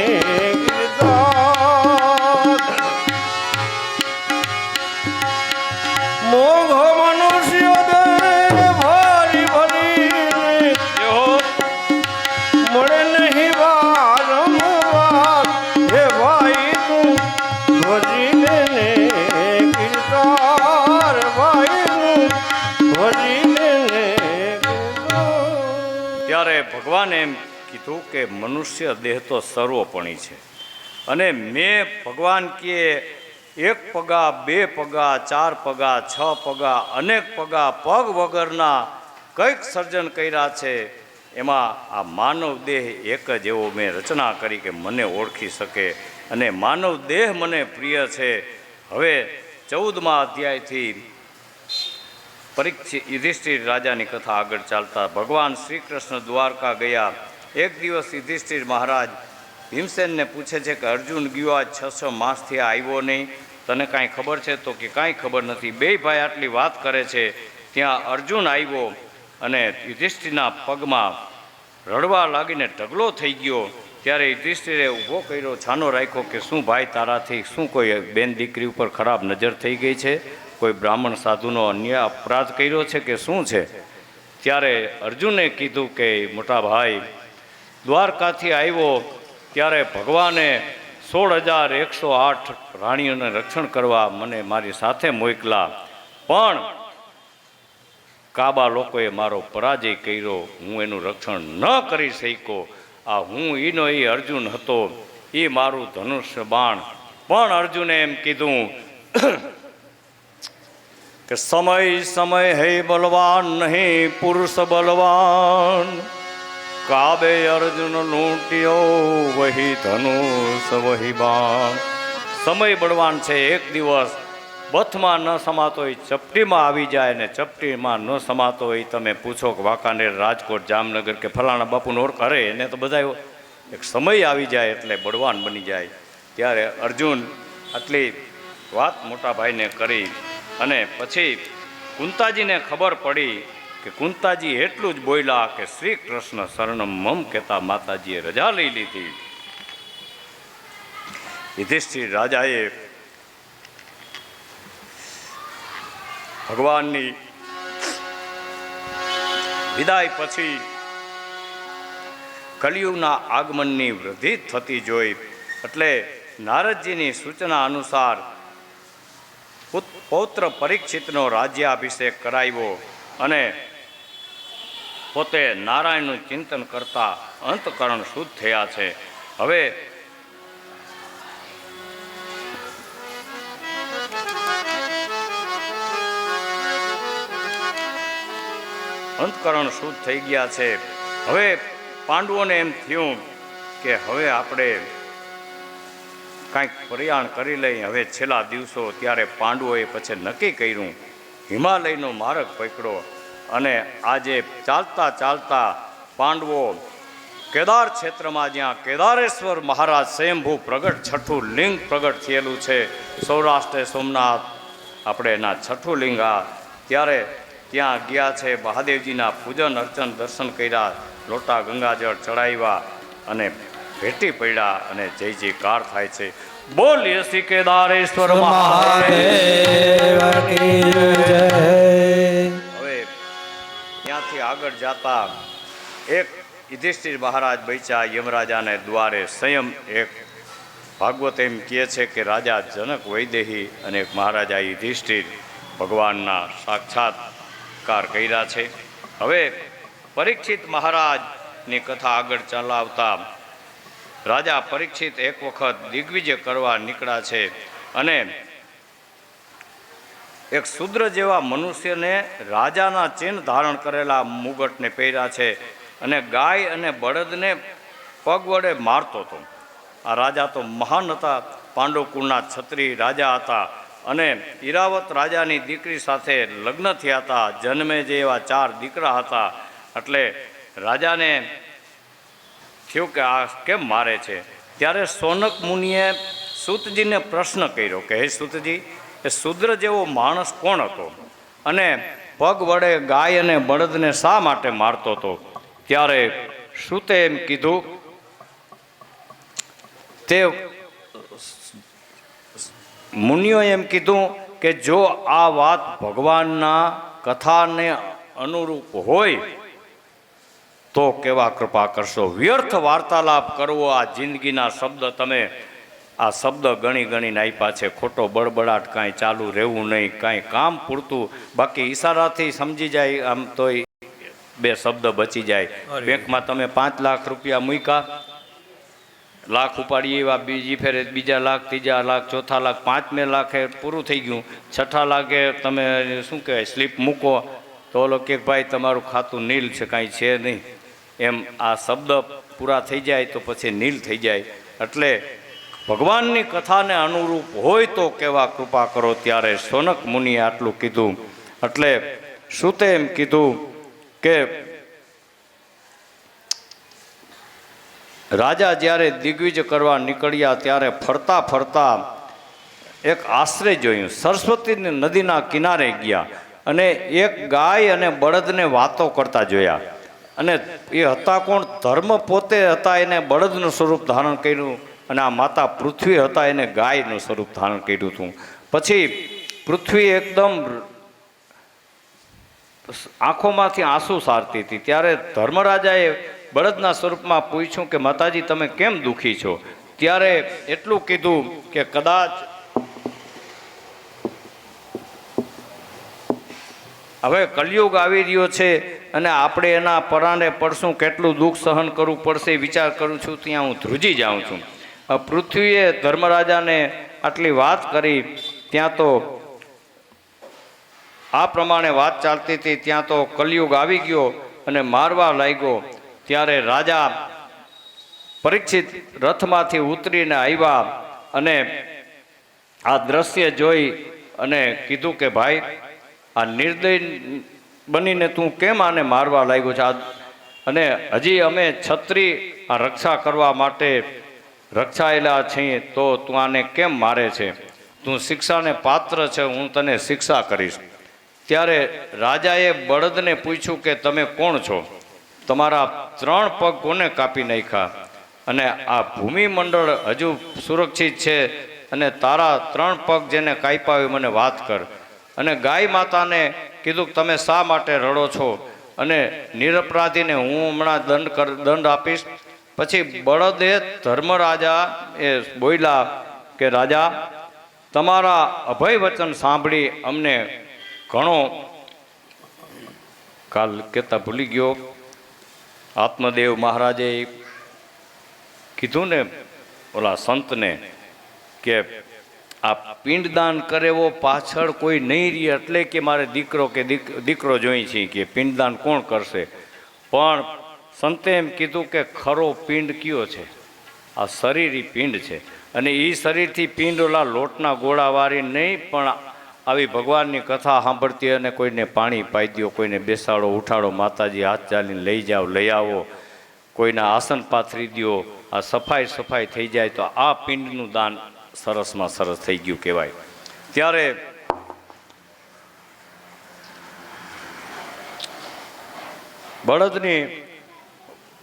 મોઘો મનુષ્ય દે ભરી ભરીને મળે નહીં વારંવાર હે ભાઈ તું ભજીને ને કીર્તાર ભાઈ તું ભજીને ને ત્યારે ભગવાને એમ કીધું કે મનુષ્ય દેહ તો સર્વોપણી છે અને મેં ભગવાન કહે એક પગા બે પગા ચાર પગા છ પગા અનેક પગા પગ વગરના કંઈક સર્જન કર્યા છે એમાં આ માનવ દેહ એક જ એવો મેં રચના કરી કે મને ઓળખી શકે અને માનવ દેહ મને પ્રિય છે. હવે 14મા અધ્યાયથી પરીક્ષિત યુધિષ્ઠિર રાજાની કથા આગળ ચાલતા ભગવાન શ્રી કૃષ્ણ દ્વારકા ગયા. એક દિવસ યુધિષ્ઠિર મહારાજ ભીમસેનને પૂછે છે કે અર્જુન ગયો આજ 6 માસથી આવ્યો નહીં, તને કાંઈ ખબર છે? તો કે કાંઈ ખબર નથી. બે ભાઈ આટલી વાત કરે છે ત્યાં અર્જુન આવ્યો અને યુધિષ્ઠિરના પગમાં રડવા લાગીને ઢગલો થઈ ગયો. ત્યારે યુધિષ્ઠિરે ઊભો કર્યો, છાનો રાખ્યો કે શું ભાઈ તારાથી શું કોઈ બેન દીકરી ઉપર ખરાબ નજર થઈ ગઈ છે? કોઈ બ્રાહ્મણ સાધુનો અન્ય અપરાધ કર્યો છે કે શું છે? ત્યારે અર્જુને કીધું કે મોટા ભાઈ દ્વારકાથી આવ્યો ત્યારે ભગવાને 16,108 રાણીઓને રક્ષણ કરવા મને મારી સાથે મોકલા, પણ કાબા લોકોએ મારો પરાજય કર્યો, હું એનું રક્ષણ ન કરી શક્યો. આ હું ઈનો એ અર્જુન હતો, એ મારું ધનુષ્ય બાણ. પણ અર્જુને એમ કીધું કે સમય સમય હે બલવાન નહીં પુરુષ બલવાન, કાબે અર્જુન લૂંટ્યો વહી ધનુષ વહી બાણ. સમય બળવાન છે, એક દિવસ બથમાં ન સમાતો હોય ચપટીમાં આવી જાય ને ચપટીમાં ન સમાતો હોય તમે પૂછો કે વાંકાનેર, રાજકોટ, જામનગર કે ફલાણા બાપુનો ઓળખ કરે એને તો બધા એક સમય આવી જાય એટલે બળવાન બની જાય. ત્યારે અર્જુન આટલી વાત મોટા ભાઈને કરી અને પછી કુંતાજીને ખબર પડી કે કુંતાજી એટલું જ બોલ્યા કે શ્રી કૃષ્ણ શરણમ મમ કહેતા માતાજીએ રજા લઈ લીધી. યુધિષ્ઠિર રાજાએ ભગવાનની વિદાય પછી કલિયુગના આગમનની વૃદ્ધિ થતી જોઈ એટલે નારદજીની સૂચના અનુસાર પૌત્ર પરીક્ષિતનો રાજ્યાભિષેક કરાવ્યો અને પોતે નારાયણનું ચિંતન કરતા અંતકરણ શુદ્ધ થયા છે. હવે અંતકરણ શુદ્ધ થઈ ગયા છે. હવે પાંડવોને એમ થયું કે હવે આપણે કાંઈક પ્રયાણ કરી લઈ. હવે છેલ્લા દિવસો ત્યારે પાંડવોએ પછી નક્કી કર્યું, હિમાલયનો માર્ગ પકડ્યો અને આજે ચાલતા ચાલતા પાંડવો કેદાર ક્ષેત્રમાં જ્યાં કેદારેશ્વર મહારાજ સ્વયંભૂ પ્રગટ છઠ્ઠું લિંગ પ્રગટ થયેલું છે સૌરાષ્ટ્ર સોમનાથ આપણે એના છઠ્ઠું લિંગ ત્યારે ત્યાં ગયા છે. મહાદેવજીના પૂજન અર્ચન દર્શન કર્યા, લોટા ગંગાજળ ચડાવ્યા અને ભેટી પડ્યા અને જય જયકાર થાય છે. બોલીએ શ્રી કેદારેશ્વર મહાદેવ કી જય. હવે ત્યાંથી આગળ જતા એક યુધિષ્ઠિર મહારાજ બૈચા યમરાજાને દ્વારે સ્વયં એક ભાગવત એમ કહે છે કે રાજા જનક વૈદેહી અને એક મહારાજા યુધિષ્ઠિર ભગવાનના સાક્ષાત્કાર કર્યા છે. હવે પરીક્ષિત મહારાજની કથા આગળ ચલાવતા રાજા પરીક્ષિત એક વખત દિગ્વિજય કરવા નીકળ્યા છે અને એક શુદ્ર જેવા મનુષ્યને રાજાના ચિહ્ન ધારણ કરેલા મુગટને પહેર્યા છે અને ગાય અને બળદને પગ વડે મારતો હતો. આ રાજા તો મહાન હતા, પાંડવ કુળના છત્રી રાજા હતા, અને ઈરાવત રાજાની દીકરી સાથે લગ્ન થયા હતા. જન્મે જે એવા 4 દીકરા હતા. એટલે રાજાને થયું કે આ કેમ મારે છે. ત્યારે સોનક મુનિએ સૂતજીને પ્રશ્ન કર્યો કે હે સૂતજી, એ શુદ્ર જેવો માણસ કોણ હતો અને પગ વડે ગાય અને બળદને શા માટે મારતો હતો. ત્યારે સૂતે એમ કીધું, તે મુનિઓ એમ કીધું કે જો આ વાત ભગવાનના કથાને અનુરૂપ હોય તો કેવા કૃપા કરશો. વ્યર્થ વાર્તાલાપ કરવો, આ જિંદગીના શબ્દ તમે આ શબ્દ ગણી ગણીને આપ્યા છે. ખોટો બળબડાટ કાંઈ ચાલુ રહેવું નહીં, કાંઈ કામ પૂરતું. બાકી ઈશારાથી સમજી જાય આમ તો 2 શબ્દ બચી જાય. બેંકમાં તમે 5 લાખ રૂપિયા મૂક્યા, લાખ ઉપાડી એવા, બીજી ફેરે બીજા લાખ, ત્રીજા લાખ, ચોથા લાખ, 5મે લાખે પૂરું થઈ ગયું. 6ઠા લાખે તમે શું કહેવાય સ્લીપ મૂકો તો ઓલો કે ભાઈ તમારું ખાતું નીલ છે, કાંઈ છે નહીં. એમ આ શબ્દ પૂરા થઈ જાય તો પછી નીલ થઈ જાય. એટલે ભગવાનની કથાને અનુરૂપ હોય તો કેવા કૃપા કરો. ત્યારે સોનક મુનિએ આટલું કીધું. એટલે સૂતે એમ કીધું કે રાજા જ્યારે દિગ્વિજય કરવા નીકળ્યા ત્યારે ફરતા ફરતા એક આશ્રય જોયું. સરસ્વતી નદીના કિનારે ગયા અને એક ગાય અને બળદને વાતો કરતા જોયા. અને એ હતા કોણ? ધર્મ પોતે હતા, એને બળદનું સ્વરૂપ ધારણ કર્યું, અને આ માતા પૃથ્વી હતા, એને ગાયનું સ્વરૂપ ધારણ કર્યું હતું. પછી પૃથ્વી એકદમ આંખોમાંથી આંસુ સારતી હતી. ત્યારે ધર્મરાજાએ બળદના સ્વરૂપમાં પૂછ્યું કે માતાજી તમે કેમ દુઃખી છો. ત્યારે એટલું કીધું કે કદાચ હવે કલયુગ આવી રહ્યો છે અને આપણે એના પરાને પડશું, કેટલું દુઃખ સહન કરવું પડશે વિચાર કરું છું, ત્યાં હું ધ્રુજી જાઉં છું. પૃથ્વીએ ધર્મરાજાને આટલી વાત કરી. ત્યાં તો આ પ્રમાણે વાત ચાલતી હતી. ત્યાં તો કલયુગ આવી ગયો અને મારવા લાગ્યો. ત્યારે રાજા પરીક્ષિત રથમાંથી ઉતરીને આવ્યા અને આ દ્રશ્ય જોઈ અને કીધું કે ભાઈ આ નિર્દય બનીને તું કેમ આને મારવા લાગ્યો છે. અને હજી અમે છત્રી આ રક્ષા કરવા માટે રક્ષાયેલા છીએ, તો તું આને કેમ મારે છે. તું શિક્ષાને પાત્ર છે, હું તને શિક્ષા કરીશ. ત્યારે રાજાએ બળદને પૂછ્યું કે તમે કોણ છો, તમારા 3 પગ કોને કાપી નાખ્યા, અને આ ભૂમિમંડળ હજુ સુરક્ષિત છે, અને તારા 3 પગ જેને કાપ્યા હોય મને વાત કર. અને ગાય માતાને કીધું કે તમે શા માટે રડો છો, અને નિરપરાધીને હું હમણાં દંડ આપીશ. પછી બળદે ધર્મરાજા એ બોલ્યા કે રાજા તમારા અભય વચન સાંભળી અમને ઘણો, કાલ કહેતા ભૂલી ગયો, આત્મદેવ મહારાજે કીધું ને ઓલા સંતને કે આ પિંડદાન કરેવો પાછળ કોઈ નહીં રહે, એટલે કે મારે દીકરો કે દીકરો જોઈ છે કે પિંડદાન કોણ કરશે. પણ સંતે એમ કીધું કે ખરો પિંડ કયો છે, આ શરીરી પિંડ છે. અને એ શરીરથી પિંડ ઓલા લોટના ગોળાવાળી નહીં, પણ આવી ભગવાનની કથા સાંભળતી અને કોઈને પાણી પાઈ દો, કોઈને બેસાડો ઉઠાડો, માતાજી હાથ ચાલીને લઈ જાઓ લઈ આવો, કોઈના આસન પાથરી દો, આ સફાઈ થઈ જાય તો આ પિંડનું દાન સરસમાં સરસ થઈ ગયું કહેવાય. ત્યારે બળદની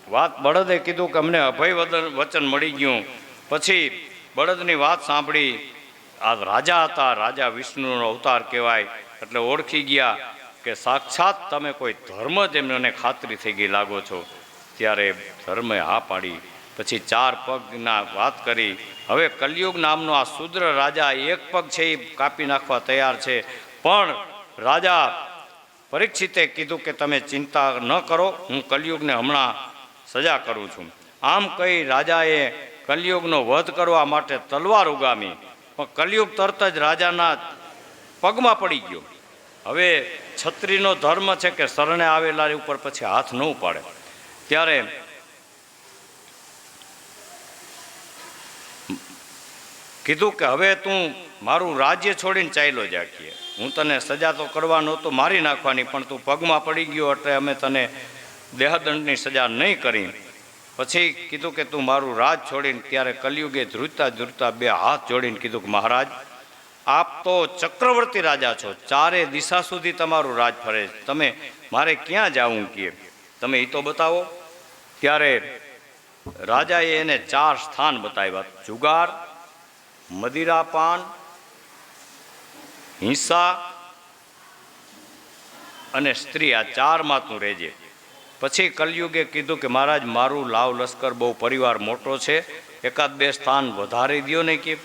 વાત, બળદે કીધું કે અમને અભય વચન મળી ગયું. પછી બળદની વાત સાંભળી આ રાજા હતા, રાજા વિષ્ણુનો અવતાર કહેવાય, એટલે ઓળખી ગયા કે સાક્ષાત તમે કોઈ ધર્મ જ એમને ખાતરી થઈ ગઈ લાગો છો. ત્યારે ધર્મે હા પાડી. પછી 4 પગના વાત કરી. હવે કલયુગ નામનો આ શુદ્ર રાજા 1 પગ છે એ કાપી નાખવા તૈયાર છે. પણ રાજા પરીક્ષિતે કીધું કે તમે ચિંતા ન કરો, હું કલયુગને હમણાં સજા કરું છું. આમ કહી રાજાએ કલયુગનો વધ કરવા માટે તલવાર ઉગામી. પણ કલયુગ તરત જ રાજાના પગમાં પડી ગયો. હવે છત્રીનો ધર્મ છે કે શરણે આવેલા ઉપર પછી હાથ ન ઉપાડે. ત્યારે કીધું કે હવે તું મારું રાજ્ય છોડીને ચાલ્યો જાકીએ. હું તને સજા તો કરવા નહોતો મારી નાખવાની, પણ તું પગમાં પડી ગયો એટલે અમે તને દેહદંડની સજા નહીં કરી. પછી કીધું કે તું મારું રાજ છોડીને, ત્યારે કલિયુગે ધ્રુજતા ધ્રુજતા બે હાથ જોડીને કીધું કે મહારાજ, આપ તો ચક્રવર્તી રાજા છો, ચારે દિશા સુધી તમારું રાજ ફરે છે, તમે મારે ક્યાં જાવું કહે, તમે એ તો બતાવો. ત્યારે રાજાએ એને 4 સ્થાન બતાવ્યા: જુગાર, મદિરાપાન, હિંસા અને સ્ત્રી. આ 4માં તું રહેજે. પછી કલયુગે કીધું કે મહારાજ, મારું લાવ લશ્કર બહુ પરિવાર મોટો છે, 1-2 સ્થાન વધારી દ્યો ને કે.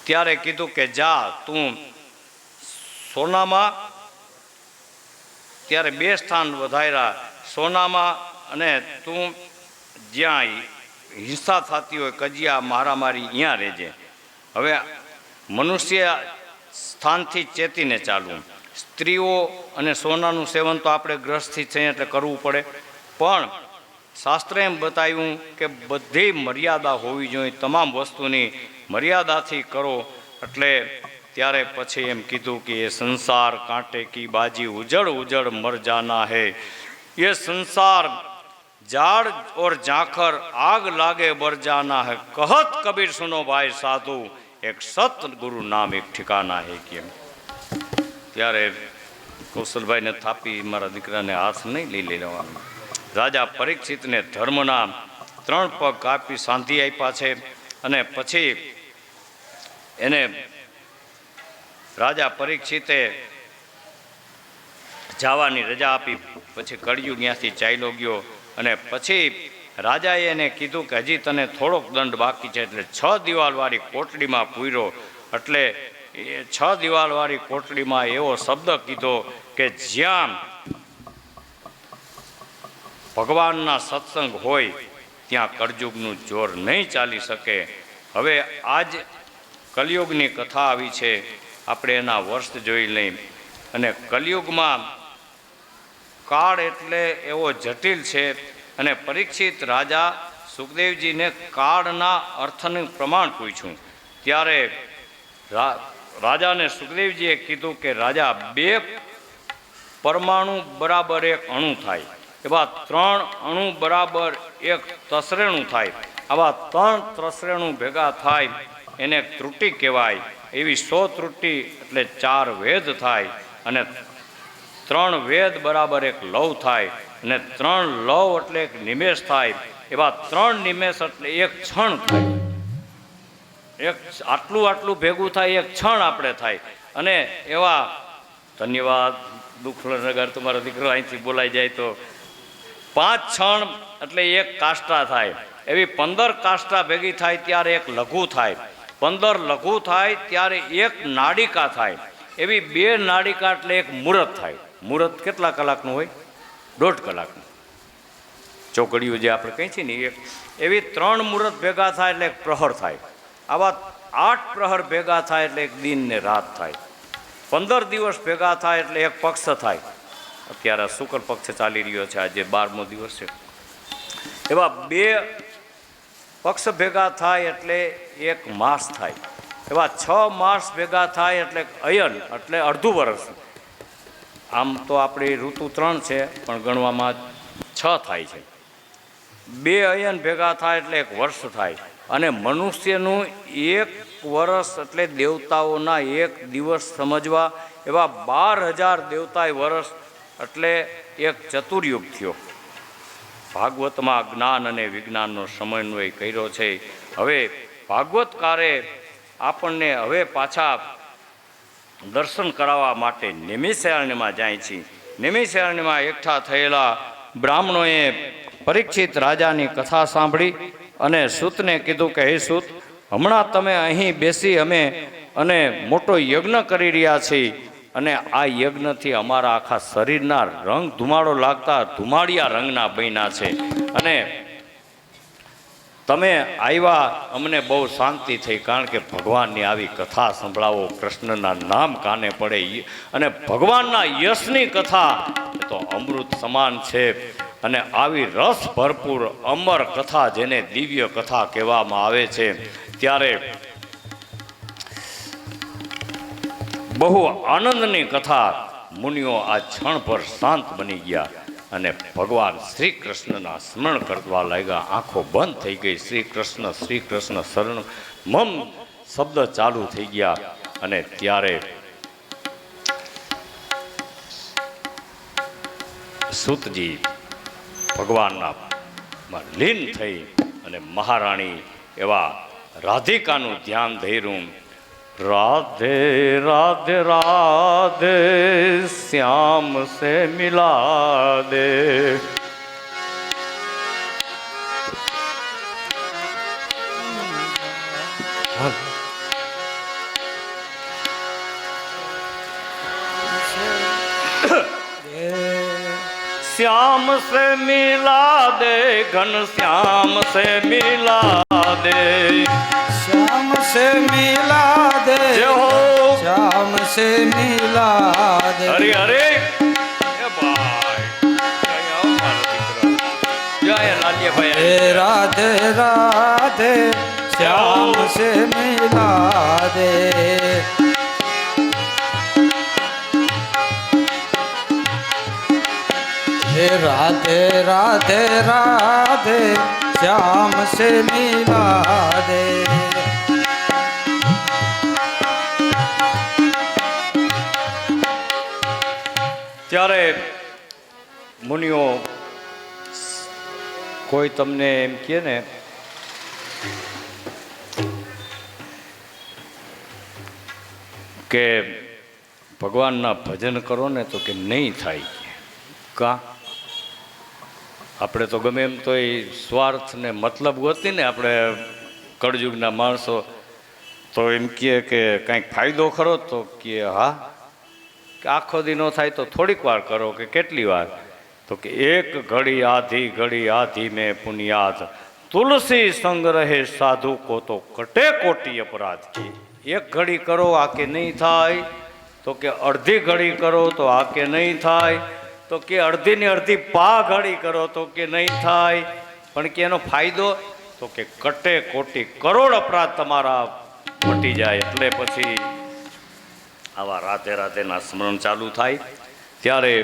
ત્યારે કીધું કે જા તું સોનામાં. ત્યારે 2 સ્થાન વધાર્યા સોનામાં, અને તું જ્યાં હિંસા થતી હોય, કજિયા મારામારી, અહીંયા રહેજે. હવે મનુષ્ય સ્થાનથી ચેતીને ચાલવું. સ્ત્રીઓ અને સોનાનું સેવન તો આપણે ગ્રસ્તથી છે એટલે કરવું પડે, પણ શાસ્ત્રે એમ બતાવ્યું કે બધી મર્યાદા હોવી જોઈએ, તમામ વસ્તુની મર્યાદાથી કરો. એટલે ત્યારે પછી એમ કીધું કે એ સંસાર કાંટે કી બાજી, ઉજળ ઉજળ મર જાના હૈ. ये संसार जाड़ और जाखर आग लागे बर जाना है, कहत कबीर सुनो भाई साधु, एक सत गुरु नाम एक ठिकाना है. કેમ ત્યારે કૌશલભાઈને થાપી મારા દીકરાને હાથ નહીં લઈ લેવાનો. રાજા પરીક્ષિતને ધર્મના 3 પગ કાપી સાંધી આપ્યા છે. અને પછી એને રાજા પરીક્ષિતે જવાની રજા આપી. પછી કળિયુગ ત્યાંથી ચાલ્યો ગયો. અને પછી રાજાએ એને કીધું કે હજી તને થોડોક દંડ બાકી છે, એટલે 6 દિવાલવાળી કોટડીમાં પૂર્યો. એટલે એ 6 દિવાલવાળી કોટડીમાં એવો શબ્દ કીધો કે જ્યાં ભગવાનના સત્સંગ હોય ત્યાં કળયુગનું જોર નહીં ચાલી શકે. હવે આજ કલિયુગની કથા આવી છે, આપણે એના વર્ષ જોઈ લઈ. અને કલિયુગમાં કાળ એટલે એવો જટિલ છે. અને પરીક્ષિત રાજા સુખદેવજીને કાળના અર્થનું પ્રમાણ પૂછ્યું. ત્યારે રાજાને સુખદેવજીએ કીધું કે રાજા, 2 પરમાણુ બરાબર 1 અણુ થાય, એવા 3 અણુ બરાબર 1 તસરેણું થાય. આવા 3 તસરેણું ભેગા થાય એને ત્રુટિ કહેવાય. એવી 100 ત્રુટિ એટલે 4 વેદ થાય. અને 3 વેદ બરાબર 1 લવ થાય. અને 3 લવ એટલે 1 નિમેષ થાય. એવા 3 નિમેષ એટલે 1 ક્ષણ થાય. આટલું ભેગું થાય 1 ક્ષણ આપણે થાય. અને એવા ધન્યવાદ દુઃખનગર, તમારો દીકરો અહીંથી બોલાઈ જાય તો 5 ક્ષણ એટલે 1 કાષ્ટા થાય. એવી 15 કાષ્ટા ભેગી થાય ત્યારે 1 લઘુ થાય. 15 લઘુ થાય ત્યારે 1 નાડિકા થાય. એવી 2 નાડિકા એટલે 1 મુહૂર્ત થાય. મુહૂર્ત કેટલા કલાકનું હોય? 1.5 કલાકનું. ચોકડીઓ જે આપણે કહી છીએ ને, એવી 3 મુહૂર્ત ભેગા થાય એટલે 1 પ્રહર થાય. આવા 8 પ્રહર ભેગા થાય એટલે 1 દિન ને રાત થાય. 15 દિવસ ભેગા થાય એટલે 1 પક્ષ થાય. અત્યારે શુક્લ પક્ષ ચાલી રહ્યો છે, આજે 12મો દિવસ છે. એવા 2 પક્ષ ભેગા થાય એટલે 1 માસ થાય. એવા 6 માસ ભેગા થાય એટલે અયન એટલે અડધું વર્ષ. આમ તો આપણી ઋતુ 3 છે, પણ ગણવામાં 6 થાય છે. 2 અયન ભેગા થાય એટલે 1 વર્ષ થાય. અને મનુષ્યનું 1 વર્ષ એટલે દેવતાઓના 1 દિવસ સમજવા. એવા 12,000 દેવતાય વર્ષ એટલે 1 ચતુર્યુગ થયો. ભાગવતમાં જ્ઞાન અને વિજ્ઞાનનો સમન્વય કર્યો છે. હવે ભાગવતકારે આપણને હવે પાછા દર્શન કરાવવા માટે નિમિષારણ્યમાં જાય છે. નિમિષારણ્યમાં એકઠા થયેલા બ્રાહ્મણોએ પરીક્ષિત રાજાની કથા સાંભળી અને સૂતને કીધું કે હે સૂત, હમણાં તમે અહીં બેસી અમે અને મોટો યજ્ઞ કરી રહ્યા છીએ. અને આ યજ્ઞથી અમારા આખા શરીરના રંગ ધુમાડો લાગતા ધુમાડિયા રંગના બન્યા છે. અને તમે આવ્યા અમને બહુ શાંતિ થઈ, કારણ કે ભગવાનની આવી કથા સંભળાવો, કૃષ્ણના નામ કાને પડે. અને ભગવાનના યશની કથા તો અમૃત સમાન છે. અને આવી રસ ભરપૂર અમર કથા, જેને દિવ્ય કથા કહેવામાં આવે છે, ત્યારે બહુ આનંદની કથા. મુનિઓ આ ક્ષણભર શાંત બની ગયા અને ભગવાન શ્રી કૃષ્ણના સ્મરણ કરવા લાગ્યા. આંખો બંધ થઈ ગઈ. શ્રી કૃષ્ણ શરણ મમ શબ્દ ચાલુ થઈ ગયા. અને ત્યારે સૂતજી ભગવાનના લીન થઈ અને મહારાણી એવા રાધિકાનું ધ્યાન ધર્યું. રાધે રાધે રાધે શ્યામ સે મિલા દે. श्याम से मिला दे घन श्याम से मिला दे. श्याम से मिला दे जय हो. श्याम से मिला दे. अरे अरे ए भाई जय हो मारा દીકરા. જય લાલિયા ભાઈ. हे राधे राधे श्याम से मिला दे. हे राधे राधे राधे श्याम से मिला दे. ત્યારે મુનિઓ કોઈ તમને એમ કહે ને કે ભગવાનના ભજન કરો ને તો કે નહીં થાય. કા આપણે તો ગમે એમ તો એ સ્વાર્થ ને મતલબ ગોતી ને આપણે કળયુગના માણસો તો એમ કહે કે કાંઈક ફાયદો ખરો તો કે હા કે આખો દી ન થાય તો થોડીક વાર કરો કે કેટલી વાર તો કે એક ઘડી આધી મેં પુનિયાદ તુલસી સંગ રહે સાધુ કો તો કટે કોટી અપરાધ કી. એક ઘડી કરો આ કે નહીં થાય તો કે અડધી ઘડી કરો તો આ કે નહીં થાય તો કે અડધીની અડધી પા ઘડી કરો તો કે નહીં થાય પણ કે એનો ફાયદો તો કે કટે કોટી કરોડ અપરાધ તમારા મટી જાય. એટલે પછી આવા રાતે રાતેના સ્મરણ ચાલુ થાય. ત્યારે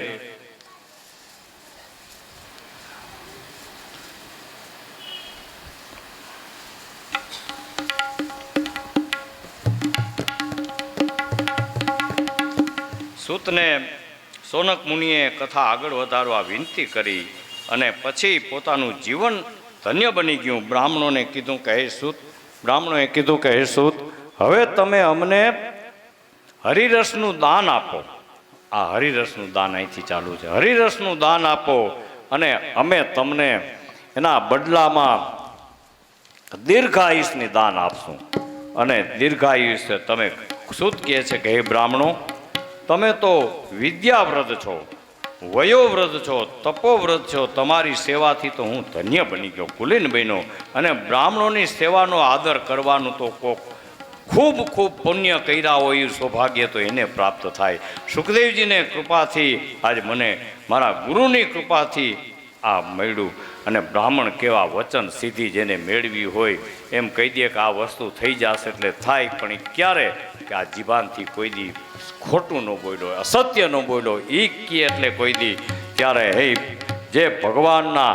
સૂતને સોનક મુનિએ કથા આગળ વધારવા વિનંતી કરી અને પછી પોતાનું જીવન ધન્ય બની ગયું. બ્રાહ્મણોને કીધું કે હે સૂત, બ્રાહ્મણોએ કીધું કે હે સૂત, હવે તમે અમને હરિરસનું દાન આપો. આ હરિરસનું દાન અહીંથી ચાલુ છે. હરિરસનું દાન આપો અને અમે તમને એના બદલામાં દીર્ઘાયુષની દાન આપશું. અને દીર્ઘાયુષ તમે સૂત કહે છે કે હે બ્રાહ્મણો, તમે તો વિદ્યાવ્રત છો, વયોવ્રત છો, તપોવ્રત છો. તમારી સેવાથી તો હું ધન્ય બની ગયો, કુલીન બન્યો. અને બ્રાહ્મણોની સેવાનો આદર કરવાનું તો કોક ખૂબ ખૂબ પુણ્ય કર્યા હોય એવું સૌભાગ્ય તો એને પ્રાપ્ત થાય. સુખદેવજીને કૃપાથી આજ મને મારા ગુરુની કૃપાથી આ મળ્યું. અને બ્રાહ્મણ કેવા વચન સિદ્ધિ જેને મેળવી હોય એમ કહી દે કે આ વસ્તુ થઈ જશે એટલે થાય. પણ ક્યારે કે આ જીભાનથી કોઈ દી ખોટું ન બોલ્યો, અસત્ય ન બોલ્યો, એ કહે એટલે કોઈ દી. ત્યારે હે જે ભગવાનના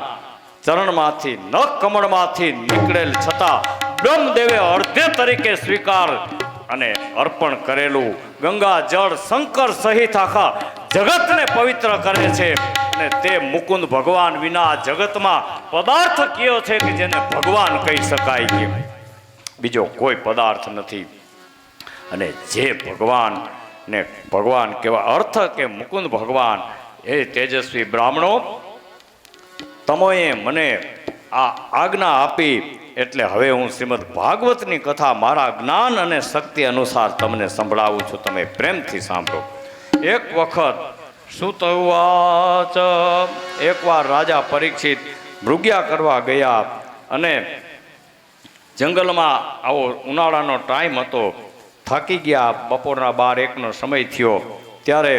ચરણમાંથી નખ કમળમાંથી નીકળેલ છતાં બ્રહ્મદેવે અર્ધે તરીકે સ્વીકાર અને અર્પણ કરેલું ગંગા જળ શંકર સહિત આખા જગતને પવિત્ર કરે છે. અને તે મુકુંદ ભગવાન વિના જગતમાં પદાર્થ કયો છે કે જેને ભગવાન કહી શકાય કે બીજો કોઈ પદાર્થ નથી. અને જે ભગવાન ને ભગવાન કેવા અર્થ કે મુકુંદ ભગવાન. એ તેજસ્વી બ્રાહ્મણો, તમોએ મને આ આજ્ઞા આપી એટલે હવે હું શ્રીમદ ભાગવતની કથા મારા જ્ઞાન અને શક્તિ અનુસાર તમને સંભળાવું છું. તમે પ્રેમથી સાંભળો. એક વખત સુતવાચ, એકવાર રાજા પરીક્ષિત મૃગ્યા કરવા ગયા અને જંગલમાં આવો ઉનાળાનો ટાઈમ હતો. થાકી ગયા, બપોરના 12-1નો સમય થયો. ત્યારે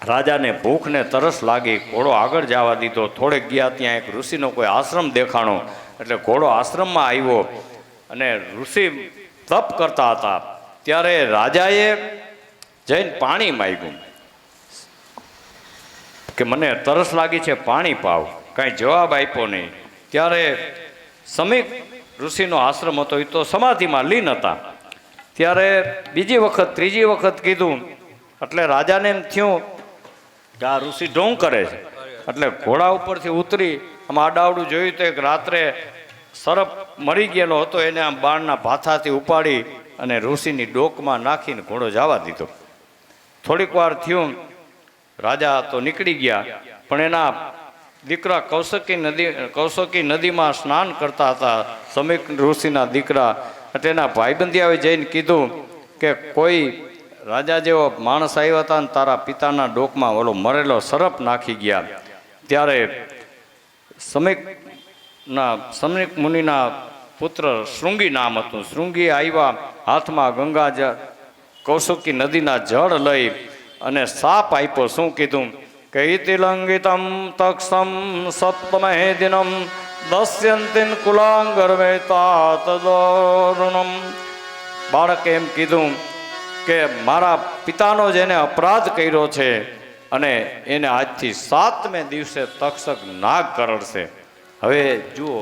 રાજાને ભૂખ ને તરસ લાગી. ઘોડો આગળ જવા દીધો. થોડેક ગયા ત્યાં એક ઋષિનો કોઈ આશ્રમ દેખાણો એટલે ઘોડો આશ્રમમાં આવ્યો અને ઋષિ તપ કરતા હતા. ત્યારે રાજાએ જઈને પાણી માંગ્યું કે મને તરસ લાગી છે, પાણી પાવ. કાંઈ જવાબ આપ્યો નહીં. ત્યારે સમીક ઋષિનો આશ્રમ હતો, એ તો સમાધિમાં લીન હતા. ત્યારે બીજી વખત ત્રીજી વખત કીધું એટલે રાજાને એમ થયું કે આ ઋષિ ઢોંગ કરે છે. એટલે ઘોડા ઉપરથી ઉતરી આમ આડાવડું જોયું તો એક રાત્રે સરપ મરી ગયેલો હતો, એને આમ બાણના ભાથાથી ઉપાડી અને ઋષિની ડોકમાં નાખીને ઘોડો જવા દીધો. થોડીક વાર થયું, રાજા તો નીકળી ગયા, પણ એના દીકરા કૌશકી નદીમાં સ્નાન કરતા હતા. સમીક ઋષિના દીકરા એટલે એના ભાઈબંધીઓએ જઈને કીધું કે કોઈ રાજા જેવો માણસ આવ્યા હતા ને તારા પિતાના ડોકમાં ઓલો મરેલો સરપ નાખી ગયા. ત્યારે સમીક મુનિના પુત્ર શૃંગી નામ હતું. શૃંગી આવ્યા, હાથમાં ગંગા કૌશકી નદીના જળ લઈ અને સાપ આપ્યો. શું કીધું કે ઇતિલંગિતમ તક્ષમ સપ્તમહે દિનમ દસ્યંતિન કુલાંગર્વેતાતદોરુણમ. બાળકે એમ કીધું કે મારા પિતાનો જેને અપરાધ કર્યો છે અને એને આજથી 7મે દિવસે તક્ષક નાગ કરડશે. હવે જુઓ,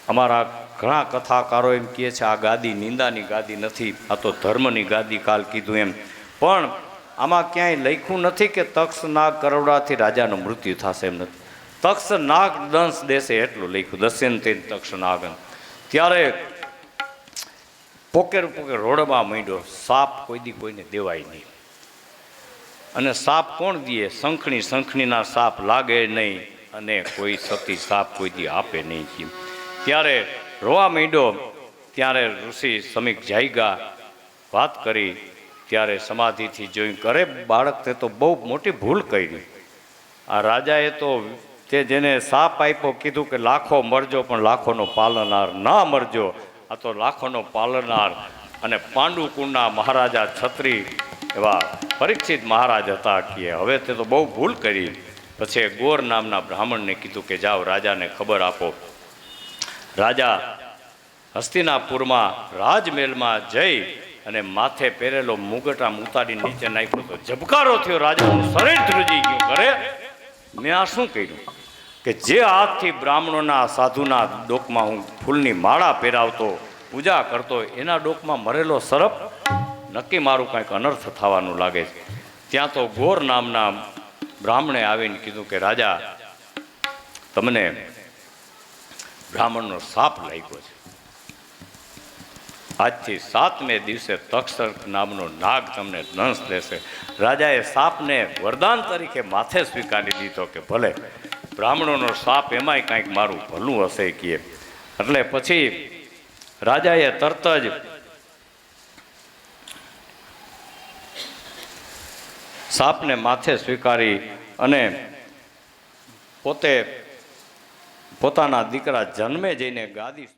અમારા ઘણા કથાકારો એમ કહે છે આ ગાદી નિંદાની ગાદી નથી, આ તો ધર્મની ગાદી. કાલ કીધું એમ, પણ આમાં ક્યાંય લખ્યું નથી કે તક્ષ નાગ કરવડાથી રાજાનું મૃત્યુ થશે, એમ નથી. તક્ષ નાગ દંશ દેશે એટલું લખ્યું, દસ્યંતે તક્ષ નાગન. ત્યારે પોકેર રોડમાં માંડ્યો. સાપ કોઈ દી કોઈને દેવાય નહીં. અને સાપ કોણ દે? શંખણીના સાપ લાગે નહીં અને કોઈ સતી સાપ કોઈ દી આપે નહીં. ત્યારે રોવા માંડ્યો. ત્યારે ઋષિ સમીક જાયગા વાત કરી. ત્યારે સમાધિથી જોઈ કરે બાળક તે તો બહુ મોટી ભૂલ કરી. આ રાજાએ તો તે જેને સાપ આપ્યો કીધું કે લાખો મરજો પણ લાખોનો પાલનહાર ના મરજો. આ તો લાખોનો પાલનહાર. અને પાંડુકુળના મહારાજા છત્રી એવા પરીક્ષિત મહારાજ હતા કે હવે તે તો બહુ ભૂલ કરી. પછી ગોર નામના બ્રાહ્મણને કીધું કે જાઓ રાજાને ખબર આપો. રાજા હસ્તિનાપુરમાં રાજમહેલમાં જઈ અને માથે પહેરેલો મુગટ આમ ઉતારી નીચે નાખ્યો તો ઝબકારો થયો. રાજાનું શરીર ધ્રુજી ગયું. કરે મેં આ શું કર્યું કે જે હાથથી બ્રાહ્મણોના સાધુના ડોકમાં હું ફૂલની માળા પહેરાવતો, પૂજા કરતો, એના ડોકમાં મરેલો સરપ, નક્કી મારું કાંઈક અનર્થ થવાનું લાગે છે. ત્યાં તો ગોર નામના બ્રાહ્મણે આવીને કીધું કે રાજા તમને બ્રાહ્મણનો સાપ લાગ્યો છે. આજથી 7મે દિવસે તક્ષક નામનો નાગ તમને દંશ દેશે. રાજાએ સાપને વરદાન તરીકે માથે સ્વીકારી લીધો કે ભલે બ્રાહ્મણોનો સાપ એમાંય કાંઈક મારું ભલું હશે કહે. એટલે પછી રાજાએ તરત જ સાપને માથે સ્વીકારી અને પોતાના દીકરા જન્મે જઈને ગાદી